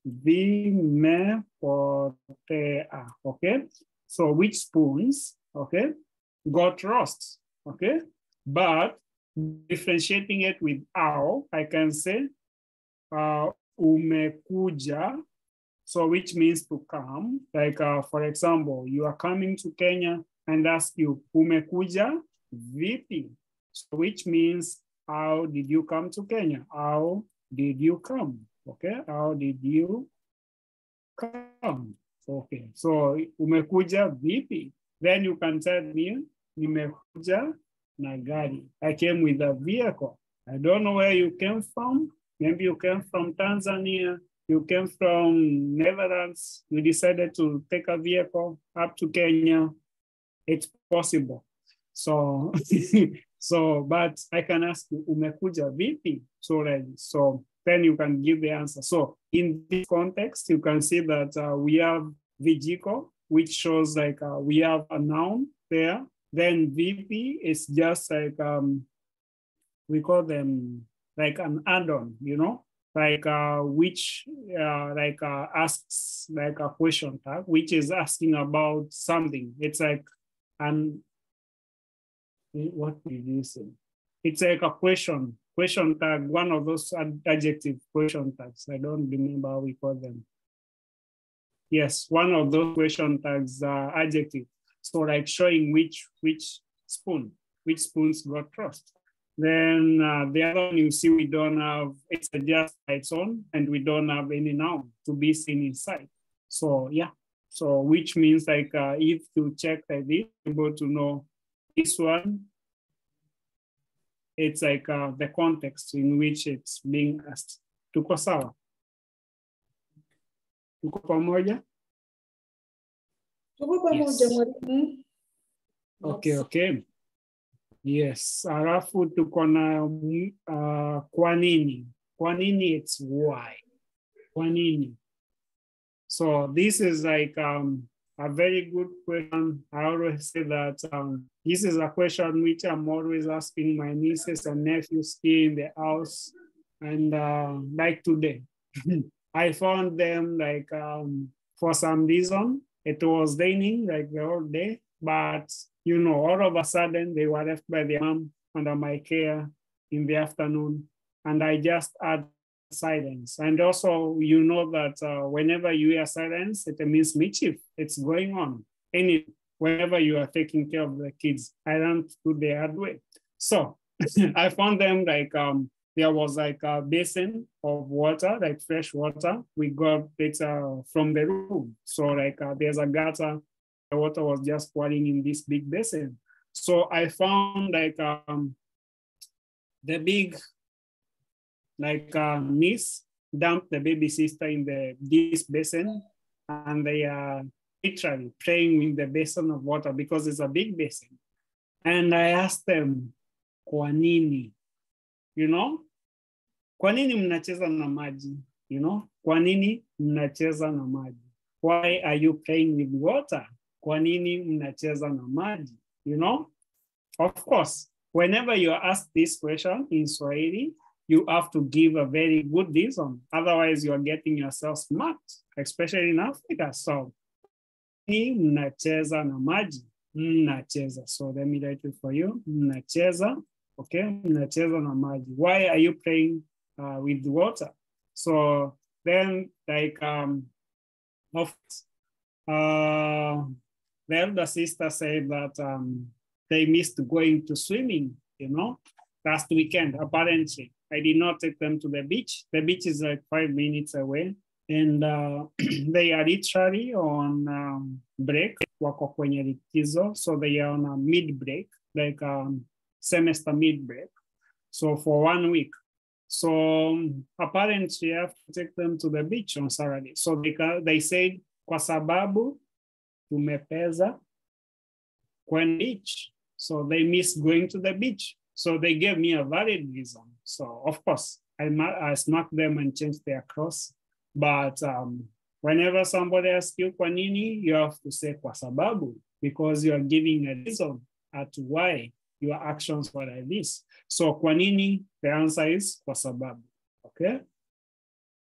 Vimepotea, okay? So which spoons, okay, got lost, okay? But differentiating it with how, I can say umekuja, so which means to come. Like for example, you are coming to Kenya and ask you umekuja vipi, so which means how did you come to Kenya? How did you come? Okay, how did you come? Okay, so umekuja vipi? Then you can tell me nimekuja na gari. I came with a vehicle. I don't know where you came from. Maybe you came from Tanzania. You came from Netherlands. You decided to take a vehicle up to Kenya. It's possible. So, but I can ask you, umekuja vipi? So then you can give the answer. So in this context, you can see that we have vijiko, which shows like we have a noun there. Then VP is just like, we call them like an add-on, like which asks like a question tag, which is asking about something. It's like what did you say? It's like a question tag, one of those adjective question tags. I don't remember how we call them. Yes, one of those question tags are adjective. So like showing which spoons got lost. Then the other one you see we don't have, it's just its own, and we don't have any noun to be seen inside. So yeah, so which means like if you check like this, able to know this one, it's like the context in which it's being asked. Tuko sawa? Tuko pamoja? Yes. Okay. Yes, alafu tuko na kwa nini. Kwa nini, it's why. Kwa nini. So this is like a very good question. I always say that this is a question which I'm always asking my nieces and nephews here in the house. And like today, I found them like for some reason, it was raining like the whole day, but all of a sudden they were left by their mom under my care in the afternoon, and I just had silence. And also, that whenever you hear silence, it means mischief. It's going on. Whenever you are taking care of the kids, I don't do the hard way. So I found them like, there was like a basin of water, like fresh water. We got it from the room. So like there's a gutter, the water was just pouring in this big basin. So I found like the big niece dumped the baby sister in this basin, and they are literally playing in the basin of water because it's a big basin. And I asked them, kwa nini? You know? Kwa nini mnacheza na maji? You know? Kwa nini mnacheza na maji? Why are you playing with water? Kwa nini mnacheza na maji? You know? Of course, whenever you are asked this question in Swahili, you have to give a very good reason. Otherwise, you are getting yourself smart, especially in Africa. So, mnacheza na maji. Mnacheza. So let me write it for you. Mnacheza. Okay. Mnacheza na maji. Why are you playing with water? So then, like, the elder sister said that they missed going to swimming, you know, last weekend, apparently. I did not take them to the beach. The beach is like 5 minutes away. And they are literally on break, wako kwenye likizo. So they are on a mid-break, like semester mid-break. So for 1 week. So apparently I have to take them to the beach on Saturday. So they said, kwa sababu tumepeza kwenye beach. So they miss going to the beach. So they gave me a valid reason. So of course, I smacked them and changed their cross. But whenever somebody asks you kwa nini, you have to say kwa sababu, because you are giving a reason as to why your actions were like this. So kwa nini, the answer is kwa sababu, okay?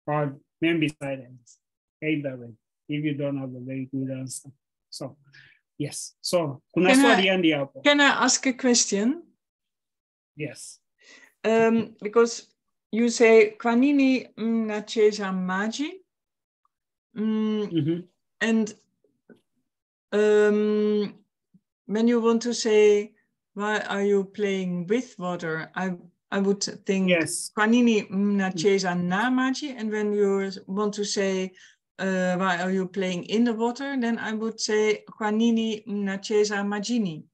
Or maybe silence, either way, if you don't have a very good answer. So, yes. So, kuna swali andi hapo. Can I ask a question? Yes. Because you say kwa nini mnacheza maji? And when you want to say, why are you playing with water? I would think, yes. Kwa nini mnacheza na maji? And when you want to say, why are you playing in the water? Then I would say, kwa nini mnacheza majini?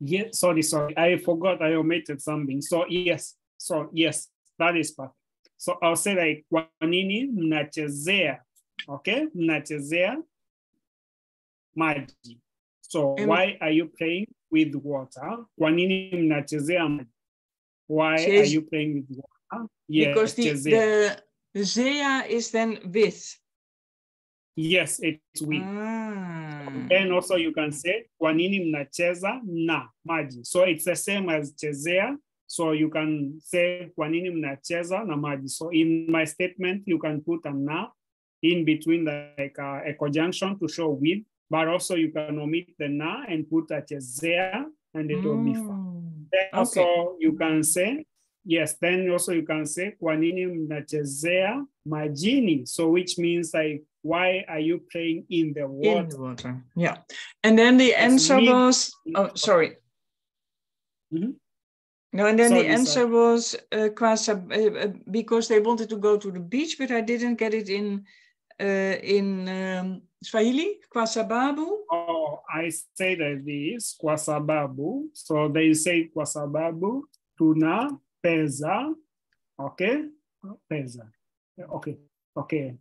Yeah, sorry. I forgot, I omitted something. So yes, that is perfect. So I'll say like, kwa nini mnachezea, okay? Mnachezea maji. So why are you playing with water? Kwa nini mnachezea maji? Why are you playing with water? Yeah, because the zea is then with. Yes, it's with. Then also you can say, kwa nini mnacheza na maji? So it's the same as chezea. So you can say, kwa nini mnacheza na maji? So in my statement, you can put a na in between, like a conjunction to show with, but also you can omit the na and put a chezea and it will be fine. Then also you can say, yes, then also you can say, kwa nini mnachezea majini? So which means like, why are you playing in the water? In the water, yeah. And then the answer was, oh, sorry. No, and then the answer was because they wanted to go to the beach, but I didn't get it in Swahili, kwa sababu. Oh, I say that this, kwa sababu. So they say kwa sababu tuna pesa, okay? Pesa, okay.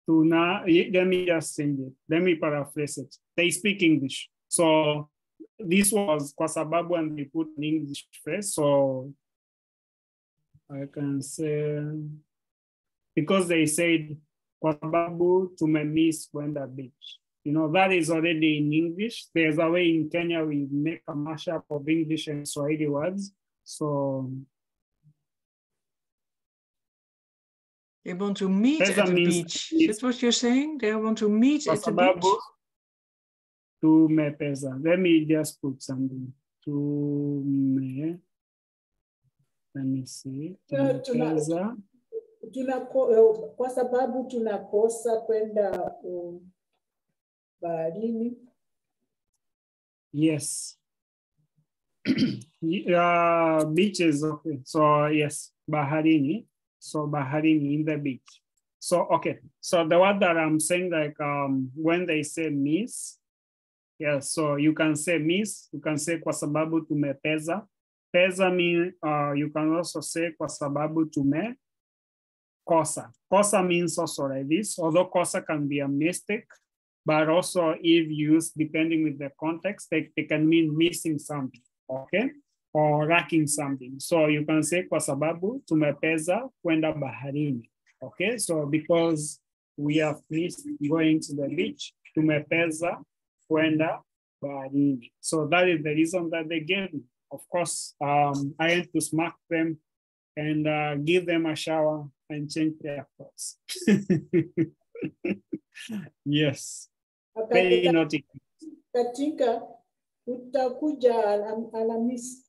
Tuna, let me just sing it. Let me paraphrase it. They speak English. So this was kwa sababu and they put an English phrase. So I can say, because they said kwa sababu tumemiss kwenda beach. You know, that is already in English. There's a way in Kenya we make a mashup of English and Swahili words. So they want to meet at the beach. That's what you're saying? They want to meet at the beach? Tumepeza. Let me just put something. Let me see. Tumepeza. Kwa sababu tunakosa kwenda baharini. Yes. Beaches, okay. So yes, baharini. So baharini, in the beach. So okay. So the word that I'm saying, like when they say miss, yeah, so you can say miss, you can say kwa sababu tumepeza. Peza mean you can also say kwa sababu tumekosa. Kosa means also like this, although kosa can be a mistake, but also if used depending with the context, they can mean missing something, okay? Or lacking something. So you can say kwa sababu tumepeza kwenda baharini, okay? So because we have missed going to the beach, tumepeza kwenda baharini. So that is the reason that they gave me. Of course, I had to smack them and give them a shower and change their clothes. Yes. Very naughty. Katika utakuja Alhamisi.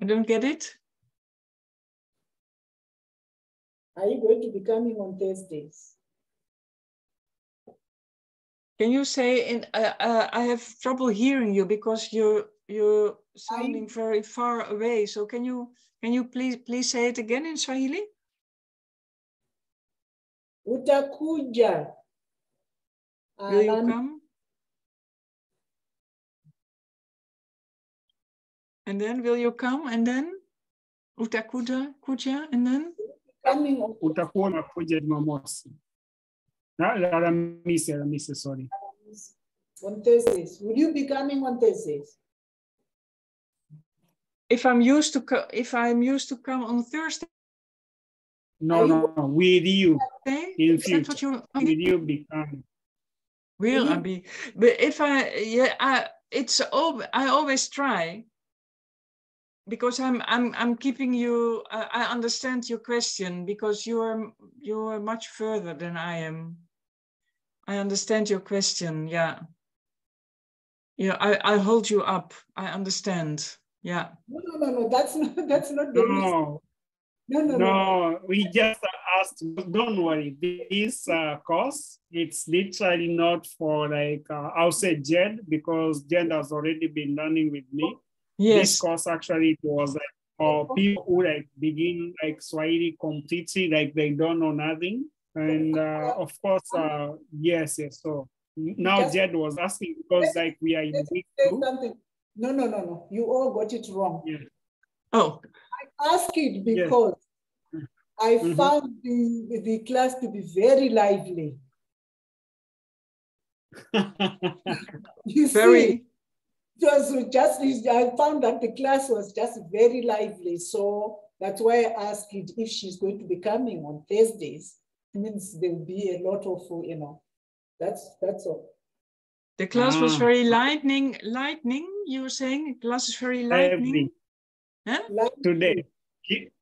I don't get it. Are you going to be coming on Thursdays? Can you say in? I have trouble hearing you because you're sounding very far away. So can you please say it again in Swahili? Utakuja. Will you come? And then will you come? And then utakuja, and then coming. Utakuwa unakuja Jumamosi. Alhamisi, sorry. On Thursdays. Will you be coming on Thursdays? If I'm used to come on Thursday. No, with you. Okay. In future, will you be coming? Will I be? But if I always try. Because I'm keeping you. I understand your question because you're much further than I am. I understand your question. Yeah. Yeah. I hold you up. I understand. Yeah. No. That's not the reason. No. We just asked. Don't worry. This course, it's literally not for like I'll say Jed, because Jed has already been learning with me. Yes. This course actually was like for people who like begin like Swahili completely, like they don't know nothing. And of course, yes. So now Jed was asking because like we are in week 2. No. You all got it wrong. Yeah. Oh. I asked it because I found the class to be very lively. You see? I found that the class was just very lively. So that's why I asked it if she's going to be coming on Thursdays. It means there will be a lot of, that's all. The class was very lightning, you were saying? The class is very lightning? Huh? Today.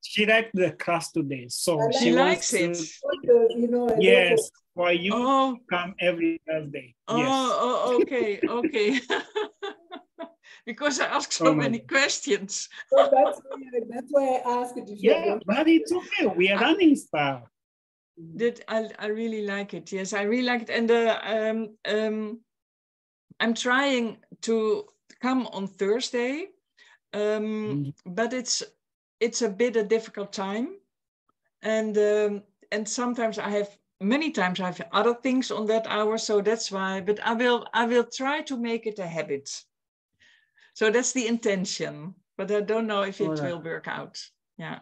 She liked the class today. So she likes it. Yes, for you to come every Thursday. Oh, okay. Because I asked so many questions. So that's why I asked it. But it's okay. We are running stuff. I really like it. Yes, I really like it. And I'm trying to come on Thursday, but it's a bit a difficult time, and sometimes many times I have other things on that hour, so that's why. But I will try to make it a habit. So that's the intention, but I don't know if it will work out. Yeah.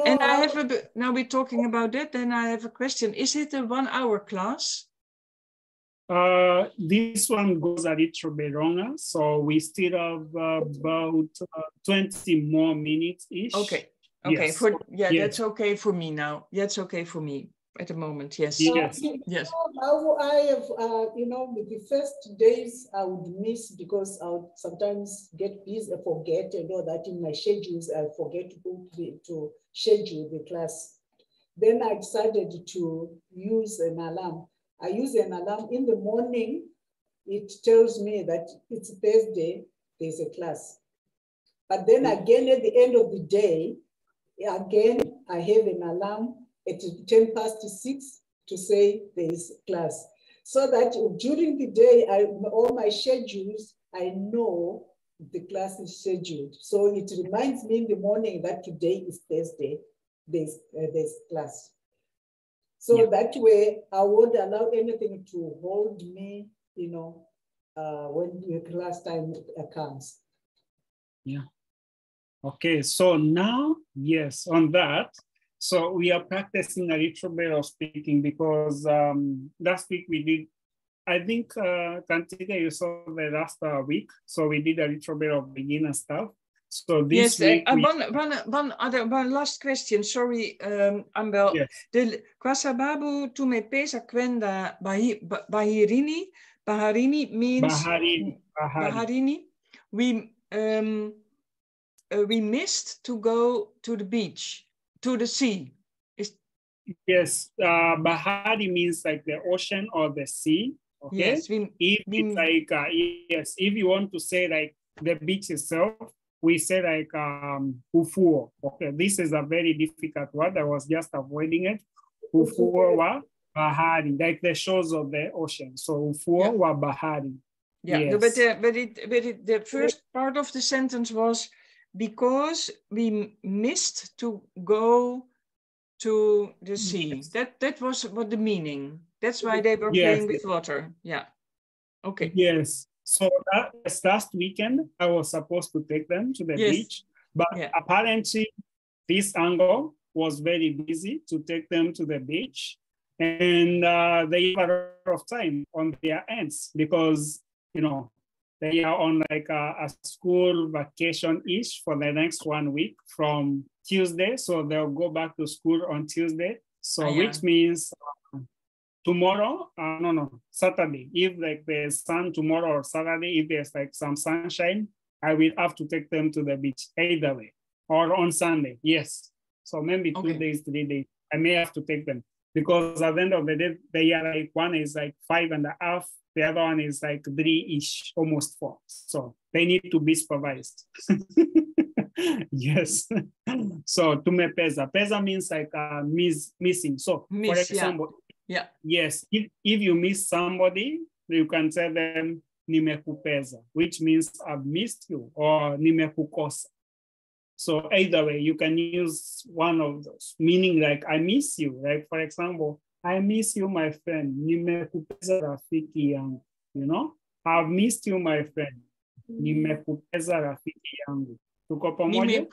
And I have now we're talking about that. Then I have a question: is it a 1 hour class? This one goes a little bit longer, so we still have about 20 more minutes ish. Okay. Yes. That's okay for me now. That's okay for me at the moment. Yes. Yes. Now I have, the first days I would miss because I would sometimes get busy, forget, that in my schedules I forget to schedule the class. Then I decided to use an alarm. I use an alarm in the morning. It tells me that it's Thursday, there's a class. But then again, at the end of the day, again, I have an alarm at 6:10 to say there is class. so that during the day, all my schedules, I know the class is scheduled. So it reminds me in the morning that today is Thursday, there's class. So that way, I won't allow anything to hold me, you know, when the class time comes. Yeah. Okay, so now, yes, on that, so we are practicing a little bit of speaking because last week we did, I think, Kantika, you saw the last week, so we did a little bit of beginner stuff. So this week one last question. Sorry, Ambel. Yes. De kwasababu tume pesa kwenda baharini. Baharini means Baharini. We missed to go to the beach, to the sea. Yes, Bahari means like the ocean or the sea. Okay. Yes, it's like yes, if you want to say like the beach itself, we say like ufuo. Okay, this is a very difficult word. I was just avoiding it. Ufuo wa bahari, like the shores of the ocean. So ufuo wa bahari. Yeah, yes. but the first part of the sentence was because we missed to go to the sea. Yes. That was what the meaning. That's why they were playing with water. Yeah. Okay. Yes. So last weekend, I was supposed to take them to the beach, but apparently this uncle was very busy to take them to the beach. And they have a lot of time on their ends because, you know, they are on like a school vacation-ish for the next 1 week from Tuesday. So they'll go back to school on Tuesday. So which means tomorrow, Saturday. If like there's sun tomorrow or Saturday, if there's like some sunshine, I will have to take them to the beach either way. Or on Sunday, yes. So maybe 2 days, 3 days, I may have to take them. Because at the end of the day, they are like, one is like 5.5, the other one is like 3-ish, almost 4. So they need to be supervised. Yes. So tume pesa. Pesa means like missing. So for example, yes, if you miss somebody, you can tell them nimekupeza, which means I've missed you, or nimekukosa. So either way, you can use one of those, meaning like I miss you. Like for example, I miss you, my friend. Nimekupeza rafiki yangu. You know, I've missed you, my friend. Nimekupeza rafiki yangu. Tuko pamoja?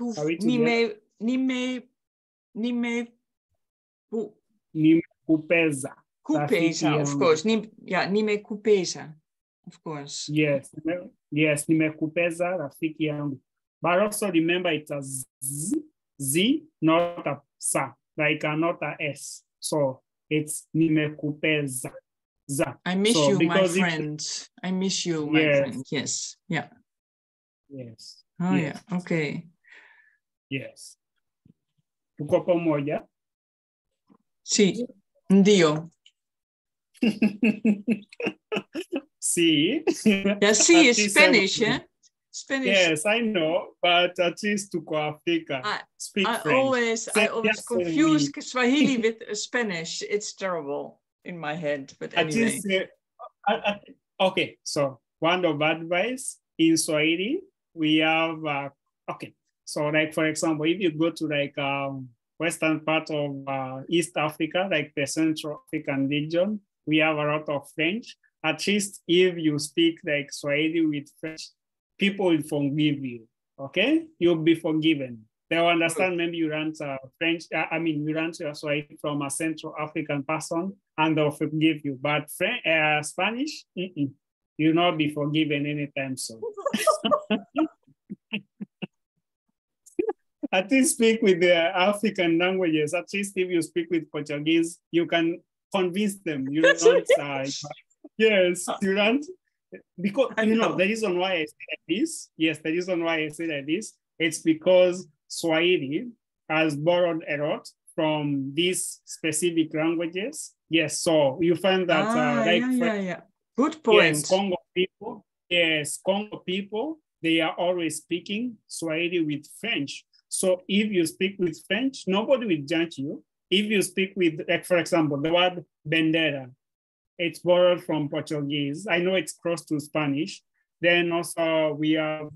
Nimekupeza. Kupeza, of course. Nimekupeza, of course. Yes, nimekupeza rafiki yangu. But also remember it's a Z, not a sa, like not a S. So it's nimekupeza. I miss you, my friend. I miss you, my friend. Yes. Yeah. Yes. Oh, yeah. Okay. Yes. Tuko pamoja? Sí. Ndio. Sí. Yeah, sí is Spanish, yeah? Spanish. Yes, I know, but at least tuko Africa. I always confuse Swahili with Spanish. It's terrible in my head, but anyway. Okay, so one of advice in Swahili, we have, so like for example, if you go to like western part of East Africa, like the Central African region, we have a lot of French. At least if you speak like Swahili with French, people will forgive you, okay? You'll be forgiven. They'll understand maybe you learned French, you learned Swahili from a Central African person and they'll forgive you. But Spanish, you'll not be forgiven anytime soon. At least speak with the African languages. At least if you speak with Portuguese, you can convince them. You don't, yes, you don't. Because, the reason why I say like this, the reason why I say like this, it's because Swahili has borrowed a lot from these specific languages. Yes, so you find that good point. Congo people, they are always speaking Swahili with French. So if you speak with French, nobody will judge you. If you speak with, like for example, the word bandera, it's borrowed from Portuguese. I know it's close to Spanish. Then also we have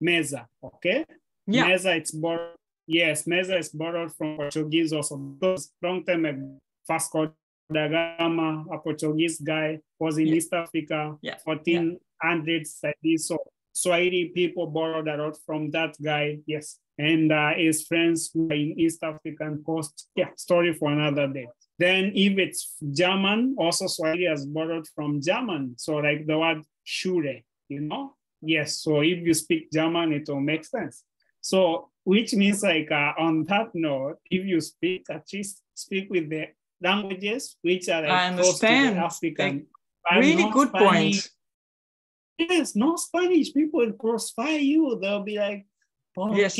mesa, okay? Yeah. Mesa, it's borrowed. Yes, mesa is borrowed from Portuguese also. Because long time ago, Vasco da Gama, a Portuguese guy, was in East Africa, 1400s, like this. So Swahili people borrowed a lot from that guy, yes. And his friends who are in East African coast, story for another day. Then if it's German, also Swahili has borrowed from German. So like the word Shure, you know? Yes, so if you speak German, it will make sense. So which means like on that note, if you speak, at least speak with the languages which are like close to the African. Really good point. Yes, no Spanish people will crossfire you. They'll be like, okay, yes.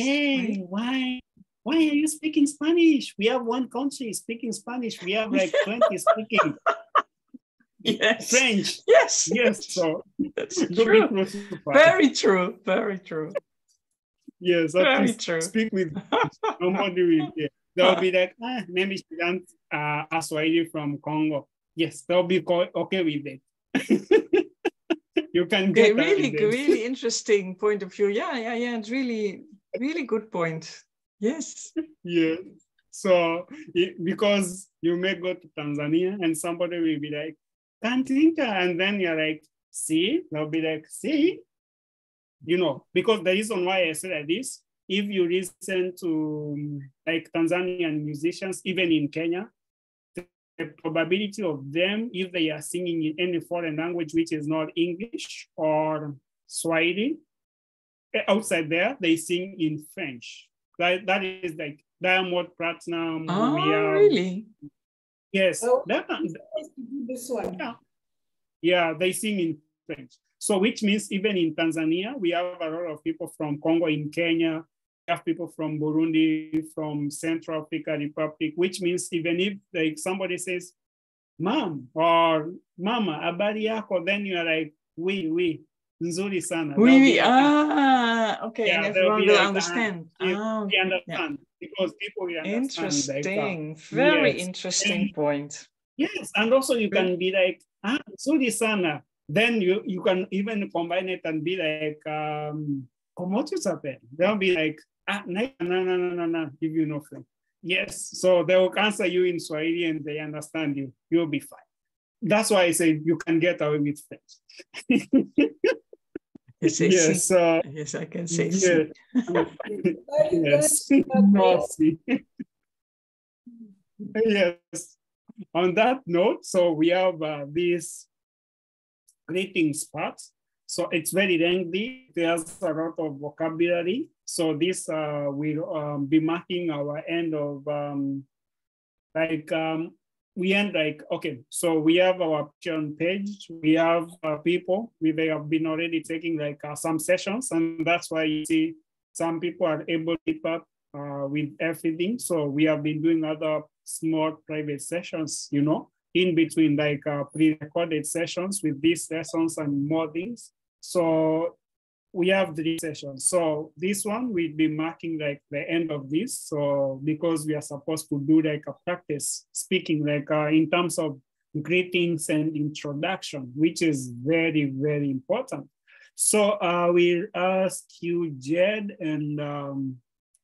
why are you speaking Spanish? We have one country speaking Spanish. We have like 20 speaking French. Yes. Yes, so that's true. Very true. Very true. Yes, very true. Speak with somebody with it. They'll be like, maybe she learned a Swahili from Congo. Yes, they'll be okay with it. You can get really interesting point of view. Yeah. It's really good point. Yes. Yeah. So because you may go to Tanzania and somebody will be like, Kantinka, and then you're like, see, they'll be like, see, you know, because the reason why I said like this, if you listen to like Tanzanian musicians, even in Kenya, the probability of them, if they are singing in any foreign language, which is not English or Swahili, outside there, they sing in French. That is like Diamond Platinum. Oh, really? Yes. Oh, this one. Yeah, they sing in French. So which means even in Tanzania, we have a lot of people from Congo, in Kenya, we have people from Burundi, from Central Africa Republic, which means even if like somebody says, Mom or Mama, habari yako, then you are like, oui, nzuri sana. Oui, okay. Yeah, and everyone will understand. We understand because people will understand. Interesting, very interesting point. Yes, and also you can be like, nzuri sana. Then you can even combine it and be like, como tu s'appelles? They'll be like, no, give you no friend. Yes, so they will answer you in Swahili and they understand you. You'll be fine. That's why I say you can get away with French. Yes, yes, I can say yes. Yes. Merci. Yes. On that note, so we have this greetings part. So it's very lengthy. There's a lot of vocabulary. So this will be marking our end of we end like, okay, so we have our page. We have people, they have been already taking like some sessions, and that's why you see some people are able to keep up with everything. So we have been doing other small private sessions, you know, in between like pre-recorded sessions with these lessons and more things. So we have 3 sessions. So this one will be marking like the end of this. So because we are supposed to do like a practice speaking, like in terms of greetings and introduction, which is very, very important. So we'll ask you, Jed and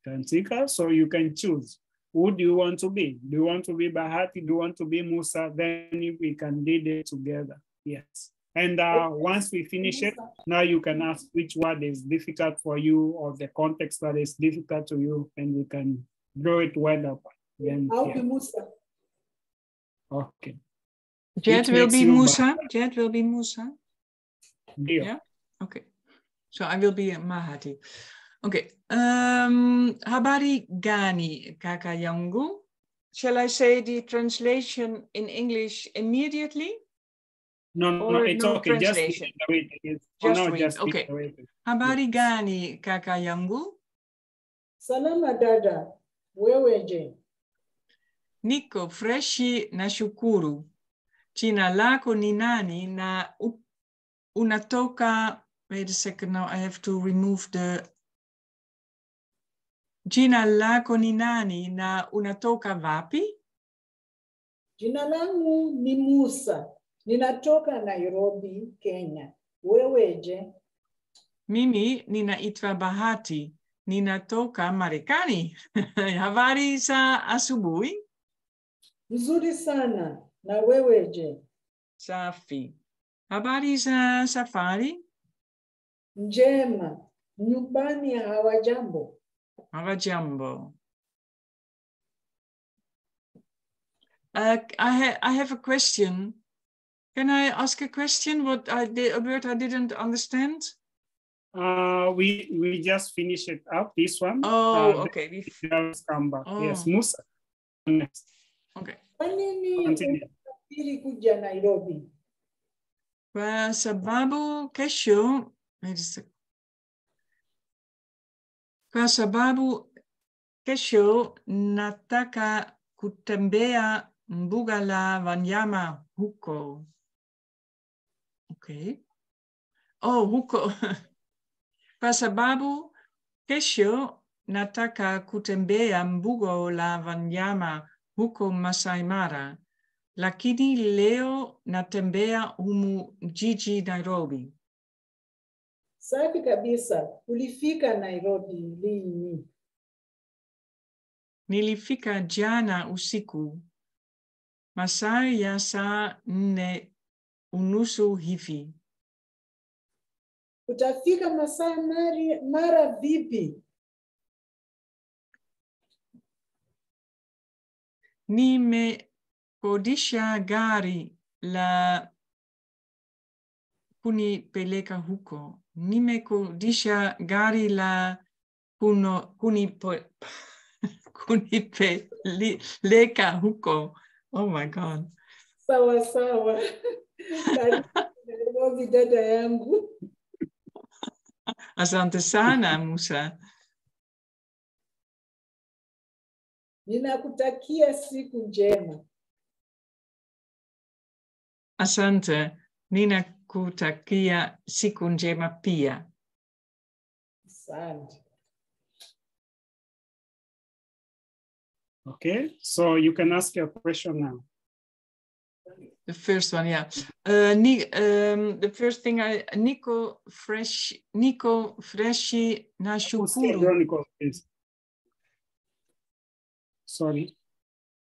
Kantika, so you can choose. Who do you want to be? Do you want to be Bahati? Do you want to be Musa? Then we can lead it together. Yes. And once we finish it, now you can ask which word is difficult for you or the context that is difficult to you, and we can draw it word up. Then, I'll be Musa. Okay. Jed will be Musa. Jed will be Musa. Deal. Yeah. Okay. So I will be Mahati. Okay. Habari gani kaka yangu? Shall I say the translation in English immediately? No, it's okay. Translation. Just read. Okay. Habari gani kaka yangu? Salama dada, wewe je? Niko freshi na shukuru. Jina lako ni nani na unatoka. Wait a second, now I have to remove the. Jina lako ni nani na unatoka wapi? Jina langu ni Musa. Ninatoka Nairobi, Kenya. Weweje? Mimi ninaitwa Bahati. Ninatoka Marekani. Habari za asubuhi? Nzuri sana. Na weweje? Safi. Habari za safari? Njema. Nyumbani hawajambo. Hawajambo. I have a question. Can I ask a question? A word I didn't understand? We just finished it up, this one. Oh, okay. We just come back. Oh. Yes, Musa. Next. Okay. Kwa nini Continue. unasafiri kuja Nairobi? Kwa sababu kesho, kwa sababu kesho nataka kutembea mbuga la wanyama huko. Okay. Oh, huko. Kwa sababu kesho nataka kutembea mbuga la wanyama huko Masai Mara. Lakini leo natembea humu jiji Nairobi. Safi kabisa. Ulifika Nairobi lini? Nilifika jana usiku. Masaa ya saa 4:30 hivi. Utafika Masai Mara vipi? Nimekodisha gari la kunipeleka huko. Nimekodisha gari la kunipeleka huko. Oh my God. Sawa sawa. Nairobi dada yangu. Asante sana, Musa. Ninakutakia siku njema. Asante. Ninakutakia siku njema pia. Asante. Okay, so you can ask your question now. The first one, yeah. The first thing Nico Freshi Nashukuru. Sorry.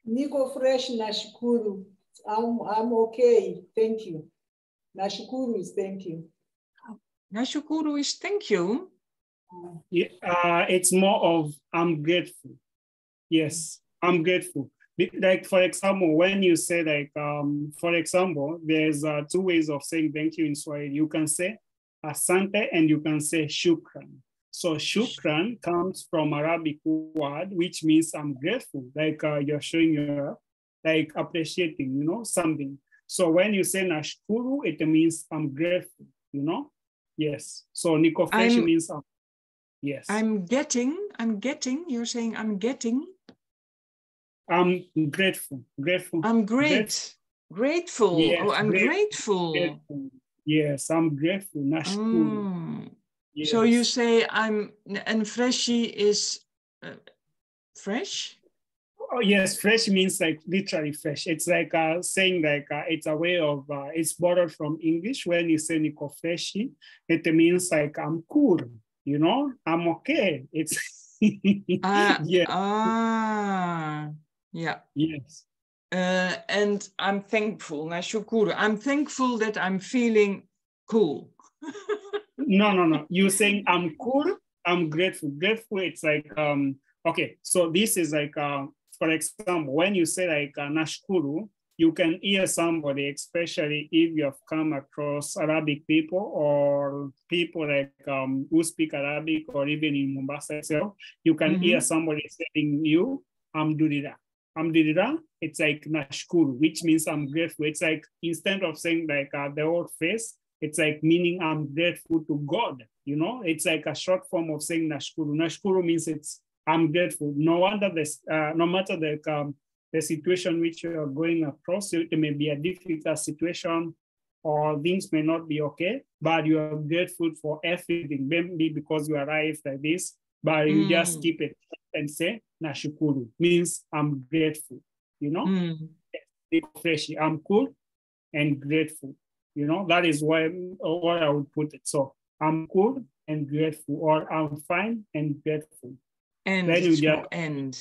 Niko fresh nashukuru. I'm okay. Thank you. Nashukuru is thank you. Nashukuru is thank you. Yeah, it's more of I'm grateful. Yes, I'm grateful. Like, for example, when you say like, for example, there's 2 ways of saying thank you in Swahili. You can say asante and you can say shukran. So shukran comes from Arabic word, which means I'm grateful. Like you're showing your, like appreciating, you know, something. So when you say nashkuru, it means I'm grateful, you know? Yes. So Niko Fresh means yes. I'm getting, you're saying I'm getting. I'm grateful. I'm grateful. Yes, oh, I'm grateful. Yes, I'm grateful. Nashkuru. Yes. So you say and freshy is fresh? Oh, yes, fresh means like literally fresh. It's like saying like it's a way of, it's borrowed from English. When you say Niko Freshi, it means like I'm cool, you know, I'm okay. It's, yeah. Yes. And I'm thankful. Nashukuru. I'm thankful that I'm feeling cool. No. You're saying I'm cool, I'm grateful. Grateful, it's like, okay, so this is like, for example, when you say like nashkuru, you can hear somebody, especially if you have come across Arabic people or people like who speak Arabic, or even in Mombasa itself, you can hear somebody saying you, Amdulillah. Amdulillah, it's like nashkuru, which means I'm grateful. It's like, instead of saying like the whole phrase, it's like meaning I'm grateful to God, you know? It's like a short form of saying nashkuru. Nashkuru means it's I'm grateful. No wonder this, no matter the situation which you are going across, it may be a difficult situation or things may not be okay, but you are grateful for everything, maybe because you arrived like this, but you just keep it and say nashukuru, means I'm grateful, you know? fresh. I'm cool and grateful. You know, that is why what I would put it. So I'm cool and grateful, or I'm fine and grateful. And then you just, and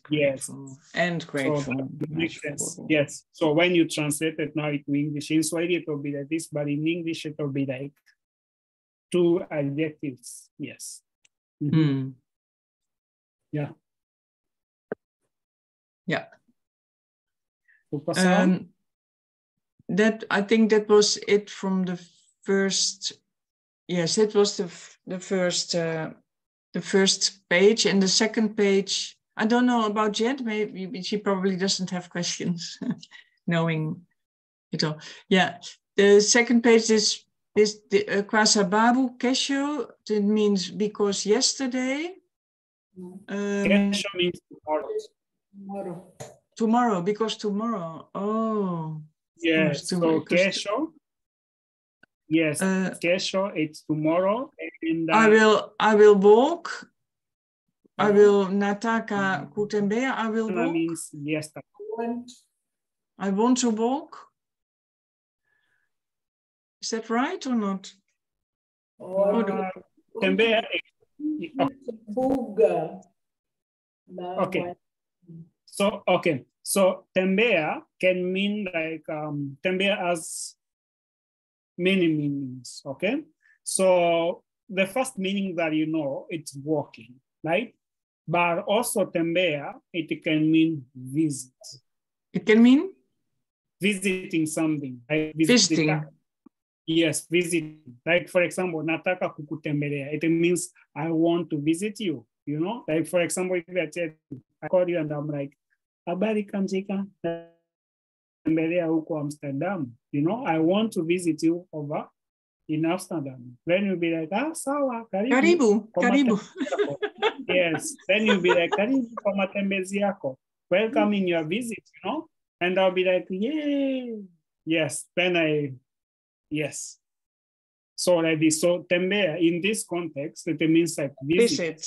grateful. Yes. And grateful. So that makes sense. Yes. So when you translate it now into English, in Swahili it will be like this, but in English it will be like 2 adjectives. Yes. Yeah. Yeah. That I think that was it from the first. Yes, it was the first page, and the second page. I don't know about Jet. Maybe she probably doesn't have questions, knowing it all. Yeah, the second page is the Kwasababu Kesho. It means because yesterday. Kesho means tomorrow. Tomorrow, because tomorrow. Oh. Yes. So Kesho. Yes. Kesho. It's tomorrow. And I will walk. I will Nataka Kutembea. I will walk. Means yesterday. I want to walk. Is that right or not? Tembea. Buga. Okay. So tembea can mean like tembea has many meanings. Okay. So the first meaning that you know, it's walking, right? But also tembea, it can mean visit. It can mean visiting something. Like visiting. Yes, visiting. Like for example, nataka kukutembelea. It means I want to visit you. You know, like for example, if I call you and I'm like, habari Kamzika, tembelea huko Amsterdam. You know, I want to visit you over in Amsterdam. Then you'll be like, sawa, karibu. Karibu. Yes. Then you'll be like, karibu kwa matembezi yako. Welcoming your visit, you know? And I'll be like, yay. Yes. Then yes. So like this. So tembea in this context, it means like visit.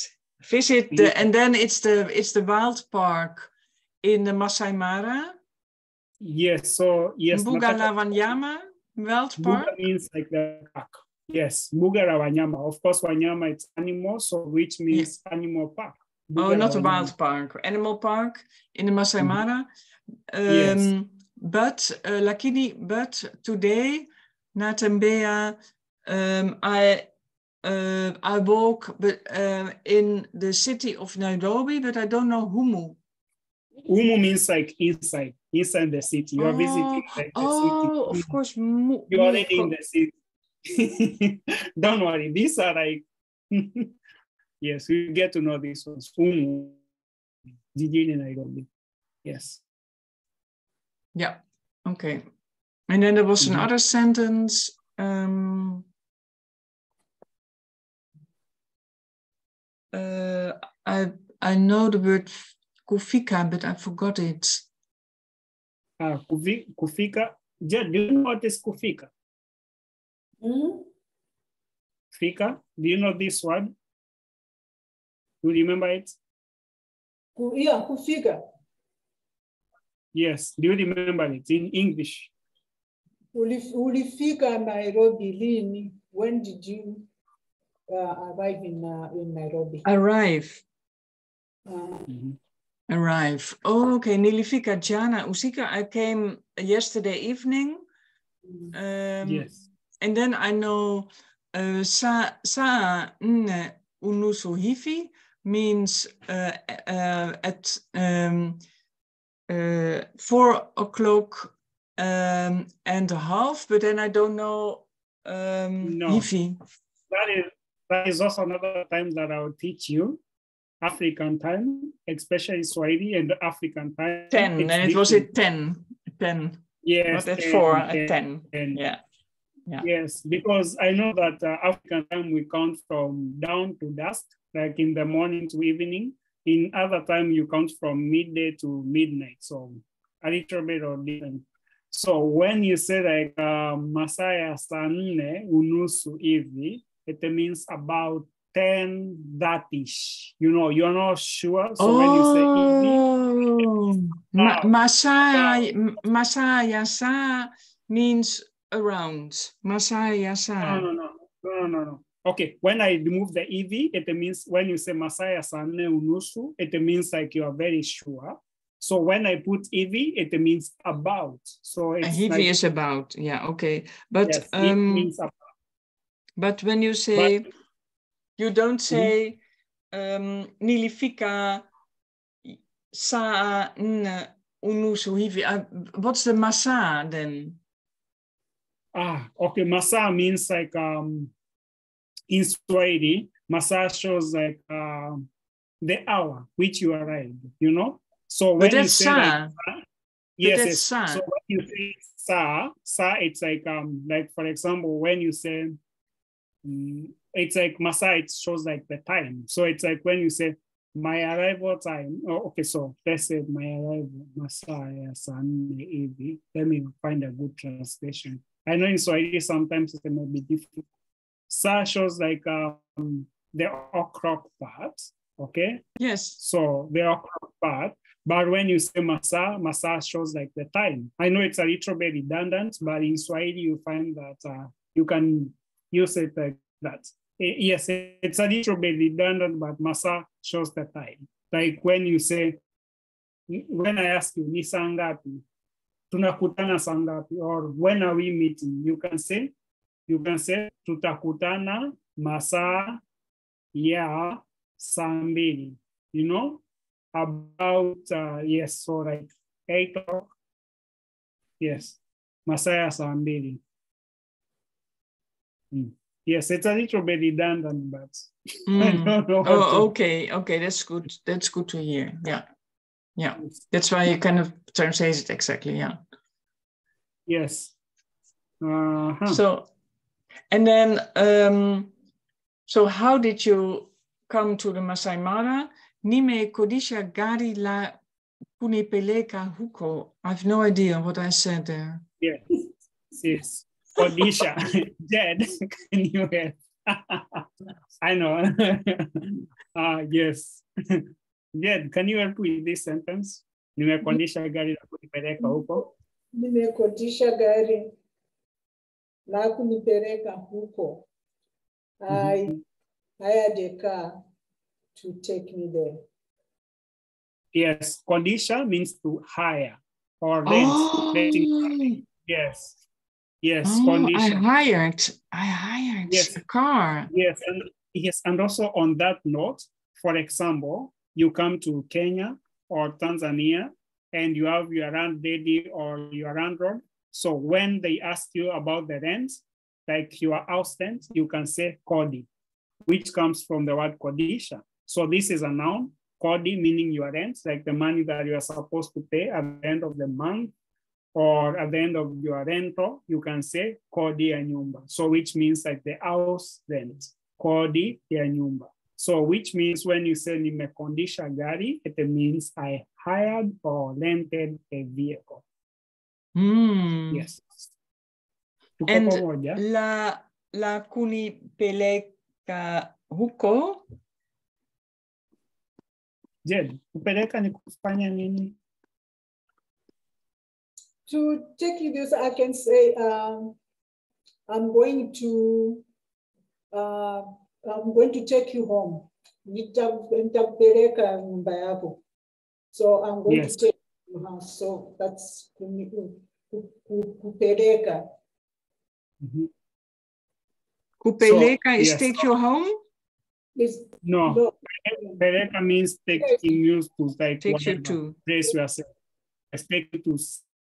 And then it's the wild park in the Masai Mara. Yes. So yes. Mbuga la Wanyama wild park. Mbuga means like the park. Yes. Mbuga la Wanyama. Of course, Wanyama it's animal, so which means animal park. Mbuga not a wild park. Animal park in the Masai Mara. Yes. But today, Natembea, I walk in the city of Nairobi, but I don't know Humu. Humu means like inside the city. You are visiting like the city. Of course. You are already in the city. Don't worry. These are like, yes, we get to know these ones. Humu, jijini Nairobi. Yes. Yeah. Okay. And then there was another sentence. I know the word kufika, but I forgot it. Kufika. Do you know what is kufika? Fika. Do you know this word? Do you remember it? Yeah, kufika. Yes. Do you remember it in English? Ulifika Nairobi lini? When did you arrive in Nairobi? Arrive. Arrive. Oh, okay. Nilifika jana usika. I came yesterday evening. Yes. And then I know sa nne unusu hivi means at 4 o'clock and a half, but then I don't know hivi. That is also another time that I will teach you African time, especially Swahili and African time. 10, and it was at 10. 10. Yes. Not at 4, at 10. Yeah. Yes, because I know that African time we count from dawn to dusk, like in the morning to evening. In other time you count from midday to midnight, so a little bit of different. So when you say like Masaya saa nne unusu hivi, it means about 10:30ish. You know, you're not sure. So when you say evening, Masaya sa means around. Masaya sa. No. Okay, when I remove the EV, it means when you say Masaya Sane Unusu, it means like you are very sure. So when I put EV, it means about. So it's EV like, is about, yeah, okay. But yes, it means about. But when you say, you don't say Nilifika sa unusu hivi. What's the masa then? Okay, masa means like in Swahili, masa shows like the hour which you arrived, you know? So when you say like, yes. Sa. So when you say sa, it's like for example, when you say, it's like masa, it shows like the time. So it's like when you say my arrival time. Oh, okay, so let's say my arrival, Masaya San Evi. Let me find a good translation. I know in Swahili sometimes it may be difficult. Sa shows like the o'clock part, okay? Yes. So the o'clock part, but when you say masa, masa shows like the time. I know it's a little bit redundant, but in Swahili you find that you can use it like that. Yes, it's a little bit redundant, but masa shows the time. Like when you say, when I ask you, ni sangapi, tunakutana sangapi, or when are we meeting, you can say tutakutana masaa ya saa mbili, you know, about, yes, so like 8 o'clock, yes, masaa ya saa mbili. Yes, it's a little bit redundant, but I don't know. Okay, that's good. That's good to hear. Yeah. That's why you kind of translate it exactly. Yeah. Yes. So, and then, so how did you come to the Masai Mara? Nime kodisha gari la kunipeleka huko. I have no idea what I said there. Yes. Kodisha. Jed, can you help? I know. Yes. Jed, can you help with this sentence? Nimekodisha gari la kunipeleka huko. Nimekodisha gari la kunipeleka huko. I hired a car to take me there. Yes, kodisha means to hire or rent. Yes. Kodisha. I hired a car. Yes, and also on that note, for example, you come to Kenya or Tanzania and you have your landlady or your landlord. So when they ask you about the rent, like your house rent, you can say kodi, which comes from the word kodisha. So this is a noun, kodi meaning your rent, like the money that you are supposed to pay at the end of the month or at the end of your rental, you can say kodi ya nyumba. So which means like the house rent, kodi ya nyumba. So which means when you say nimekondisha gari, it means I hired or rented a vehicle. Yes. And la kunipeleka huko. Jed, kupeleka ni kufanya nini? To take you this, I can say I'm going to take you home. Nitakupeleka nyumba yako. So I'm going to take you home. So that's kupeleka. Kupeleka is take you home? No. Peleka means taking you to like take you to place yourself. Take you to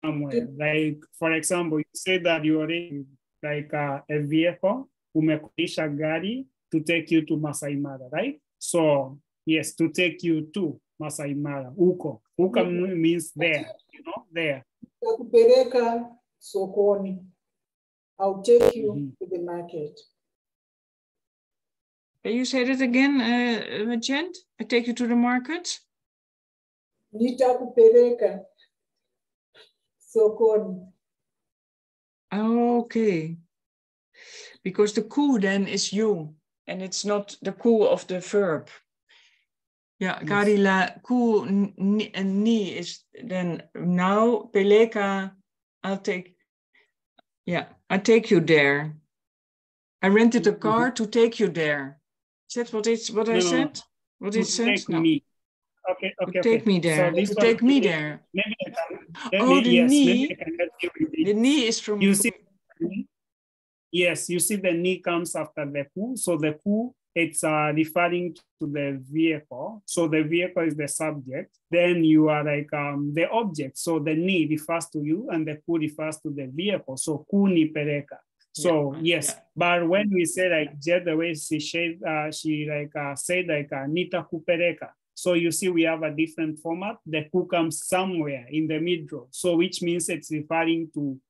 somewhere. Like for example, you say that you already like a vehicle, umekodisha gari to take you to Masai Mara, right? So yes, to take you to Masai Mara. Uko means there, you know, there. Kupeleka sokoni. I'll take you to the market. Can you say that again, Gent? I take you to the market? Nitakupeleka sokoni. Okay. Because the ku then is you. and it's not the ku of the verb. Yeah, Yes. Karila, ku and ni is then now, Peleka, I take you there. I rented a car to take you there. Is that what I said? What To it said? take No. me. Okay. To take me there. So this To one, take me there. Maybe I can, Oh, the yes, knee. maybe I can help you with it. The knee is from. You see, yes, you see the knee comes after the ku. So the ku, it's referring to the vehicle. So the vehicle is the subject. Then you are like the object. So the knee refers to you and the ku refers to the vehicle. So ku ni pereka. So yes, but when we say like Jed, the way she said, said like nita kupereka. So you see we have a different format. The ku comes somewhere in the middle. So which means it's referring to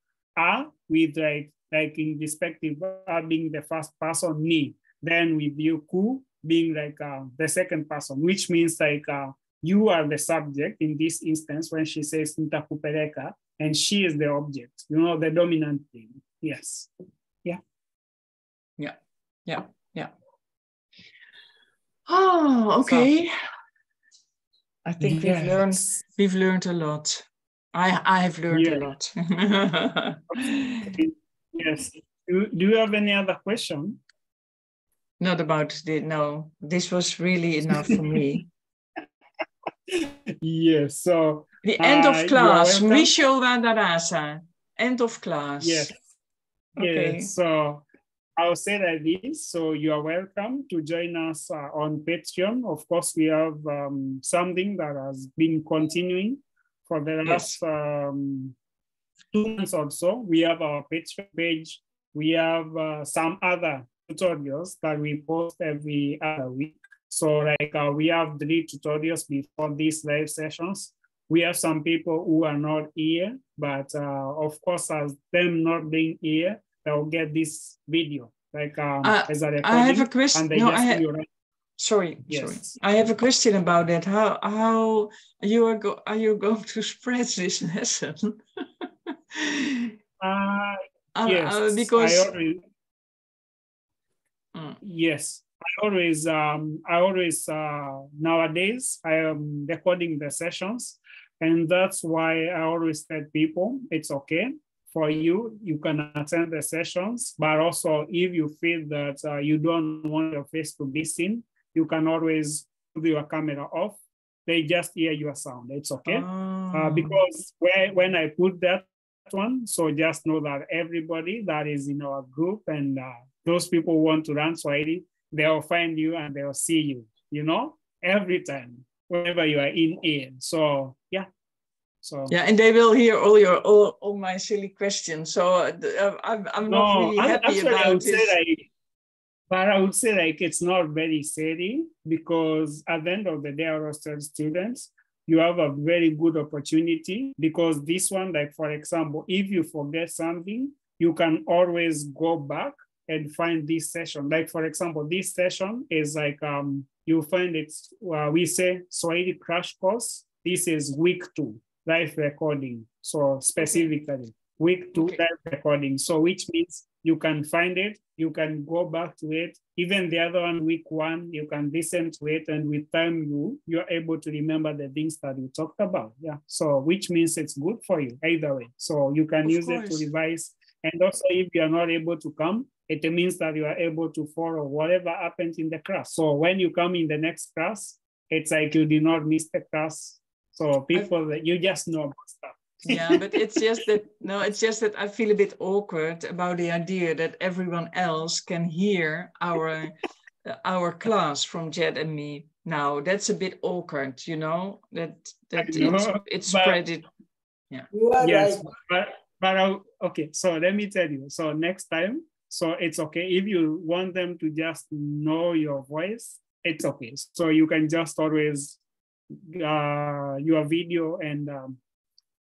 with like in respective being the first person ni. Then with you ku being like the second person, which means like you are the subject in this instance when she says nita kupereka, and she is the object, you know, the dominant thing. Yes. Yeah. Oh, okay. So, I think we've learned a lot. I have learned a lot. Yes. Do you have any other question? Not about no. This was really enough for me. Yes. So the end of class. Misho Wadarasa. End of class. Yes. Okay. Yes. So I'll say like this. So you are welcome to join us on Patreon. Of course, we have something that has been continuing for the last 2 months or so. We have our Patreon page. We have some other tutorials that we post every other week. So like we have 3 tutorials before these live sessions. We have some people who are not here, but of course, as them not being here, they'll get this video like as a recording. I have a question. No, sorry. I have a question about that. How are you going to spread this lesson? Yes, because yes, I always nowadays I am recording the sessions, and that's why I always tell people it's okay for you. You can attend the sessions, but also if you feel that you don't want your face to be seen, you can always put your camera off. They just hear your sound. It's okay. Because when I put that one, so just know that everybody that is in our group and those people who want to learn Swahili, they'll find you and they'll see you, you know, every time, whenever you are in here. So, yeah. So yeah, and they will hear all my silly questions. So I'm not really happy about it. But I would say like it's not very silly, because at the end of the day, our students, you have a very good opportunity, because this one, like for example, if you forget something, you can always go back and find this session. Like for example, this session is like you find it. We say Swahili Crash Course. This is week 2. Live recording. So specifically, week 2 live recording. So which means you can find it, you can go back to it. Even the other one, week 1, you can listen to it, and with time you're able to remember the things that you talked about. Yeah. So which means it's good for you either way. So you can use it to revise. And also if you are not able to come, it means that you are able to follow whatever happened in the class. So when you come in the next class, it's like you did not miss the class. So people that you just know about stuff. Yeah, but it's just that I feel a bit awkward about the idea that everyone else can hear our class from Jed and me. Now that's a bit awkward, you know, that it's spread it. Yeah. Yes, but okay. So let me tell you. So next time, so it's okay if you want them to just know your voice. It's okay. So you can just always your video and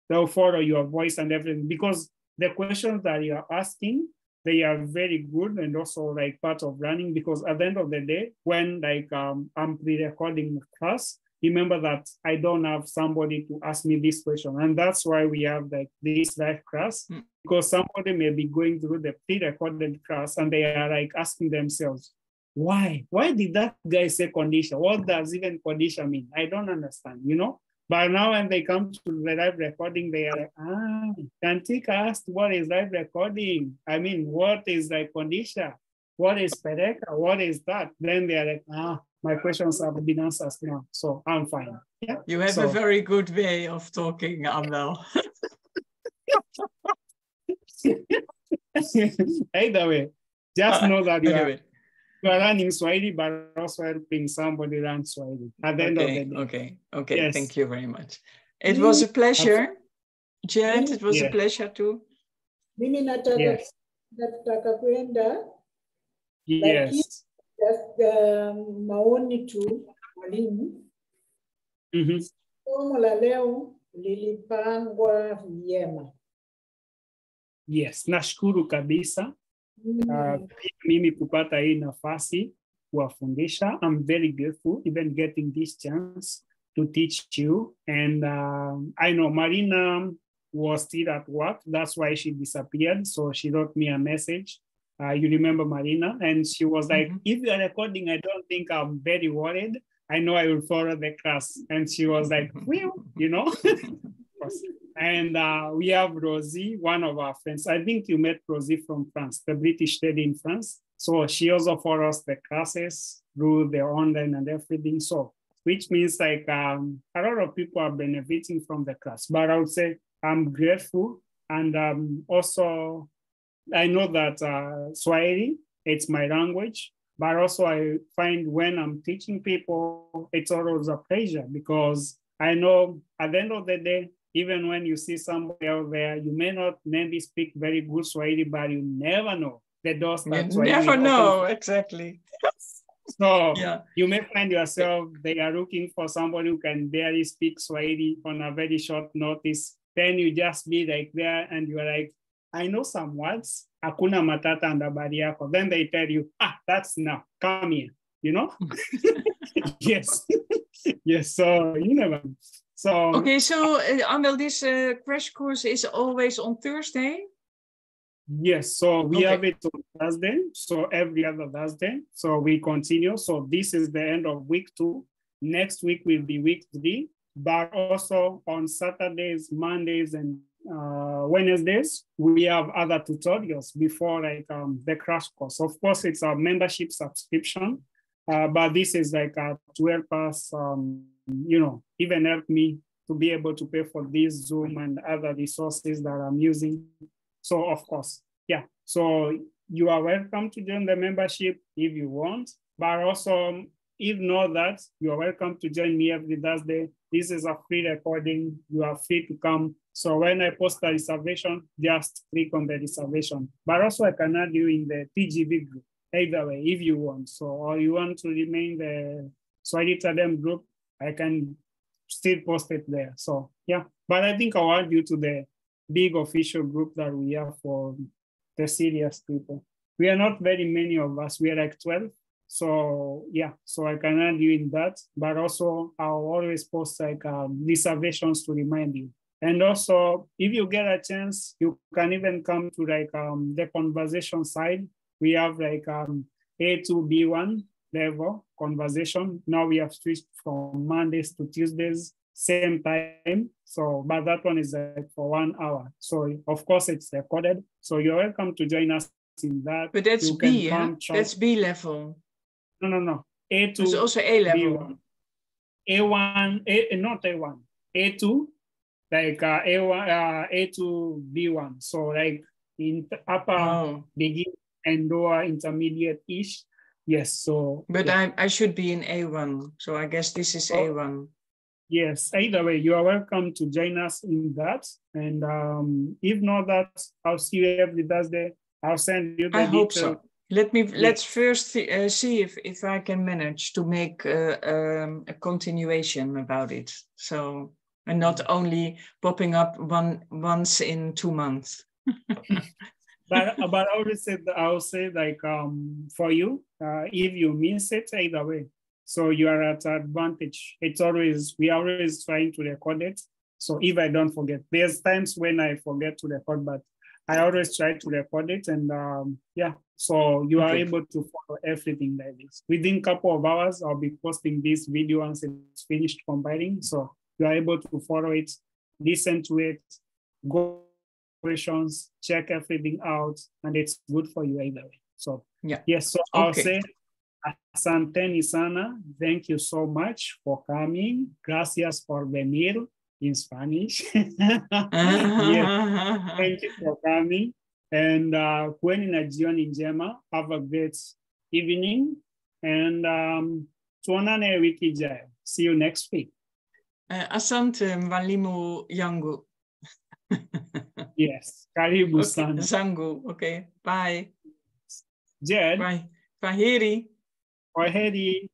they'll follow your voice and everything, because the questions that you're asking, they are very good and also like part of learning, because at the end of the day, when like I'm pre-recording class, remember that I don't have somebody to ask me this question. And that's why we have like this live class, because somebody may be going through the pre-recorded class and they are like asking themselves, why did that guy say condition? What does even condition mean? I don't understand, you know? But now when they come to the live recording, they are like, Kantika asked, what is live recording? I mean, what is like condition? What is Pereka? What is that? Then they are like, my questions have been answered now, so I'm fine. Yeah. You have a very good way of talking, Amel. Either way, just know that you anyway. You are learning Swahili, but also helping somebody learn Swahili at the end of the day. Okay. Yes. Thank you very much. It was a pleasure. Jet, it was a pleasure too. Mimi nataka kwenda. Yes. Just maoni tu mwalimu. Somo la leo lilipangwa vyema. Yes, nashukuru kabisa. Mimi kupata hii nafasi kuwafundisha. I'm very grateful even getting this chance to teach you. And I know Marina was still at work. That's why she disappeared. So she wrote me a message. You remember Marina? And she was like, if you're recording, I don't think I'm very worried. I know I will follow the class. And she was like, you know? And we have Rosie, one of our friends. I think you met Rosie from France, the British lady in France. So she also follows the classes through the online and everything. So, which means like a lot of people are benefiting from the class. But I would say I'm grateful. And also, I know that Swahili, it's my language. But also I find when I'm teaching people, it's always a pleasure because I know at the end of the day, even when you see somebody out there, you may not maybe speak very good Swahili, but you never know. The doors that you never know, exactly. So you may find yourself, they are looking for somebody who can barely speak Swahili on a very short notice. Then you just be like there and you're like, I know some words, hakuna matata and habari yako. Then they tell you, that's enough, come here, you know? Yes. Yes, so you never know. So okay, so Amel, this crash course is always on Thursday? Yes, so we have it on Thursday, so every other Thursday. So we continue. So this is the end of week 2. Next week will be week 3, but also on Saturdays, Mondays, and Wednesdays, we have other tutorials before like the crash course. Of course, it's a membership subscription, but this is like to help us, you know, even help me to be able to pay for this Zoom and other resources that I'm using. So of course, so you are welcome to join the membership if you want, but also if not that, you are welcome to join me every Thursday. This is a free recording. You are free to come. So when I post a reservation, just click on the reservation. But also I can add you in the TGV group, either way, if you want. So, or you want to remain the Swahili Tandem group, I can still post it there. So but I think I'll add you to the big official group that we have for the serious people. We are not very many of us. We are like 12. So so I can add you in that, but also I'll always post like reservations to remind you. And also, if you get a chance, you can even come to like the conversation side. We have like A2, B1 level conversation. Now we have switched from Mondays to Tuesdays, same time. So, but that one is like for 1 hour. So of course it's recorded. So you're welcome to join us in that. But that's B, that's B level. No. A2. It's also A level. B1. A1, not A1. A2, like A1, A2, B1. So like in upper beginning and lower intermediate-ish. Yes, so. But I should be in A1. So I guess this is A1. Yes, either way, you are welcome to join us in that. And if not that, I'll see you every Thursday. I'll send you the details. I hope so. Let's first see if I can manage to make a continuation about it. So, and not only popping up once in 2 months. but I'll say like for you, if you miss it, either way. So you are at advantage. We are always trying to record it. So if I don't forget, there's times when I forget to record, but I always try to record it, and yeah, so you are Okay. able to follow everything like this. Within a couple of hours, I'll be posting this video once it's finished compiling. So you are able to follow it, listen to it, go questions, check everything out, and it's good for you either way. So Yeah. yes, so Okay. I'll say asanteni sana. Thank you so much for coming. Gracias por venir in Spanish. Yes, thank you for coming. And kuweni na jioni njema. Have a great evening. And tuonane wiki ijayo. See you next week. Asante mwalimu yangu. Yes, karibu Okay. sana. Zangu. Okay, bye. Jed. Bye. Kwaheri. Kwaheri.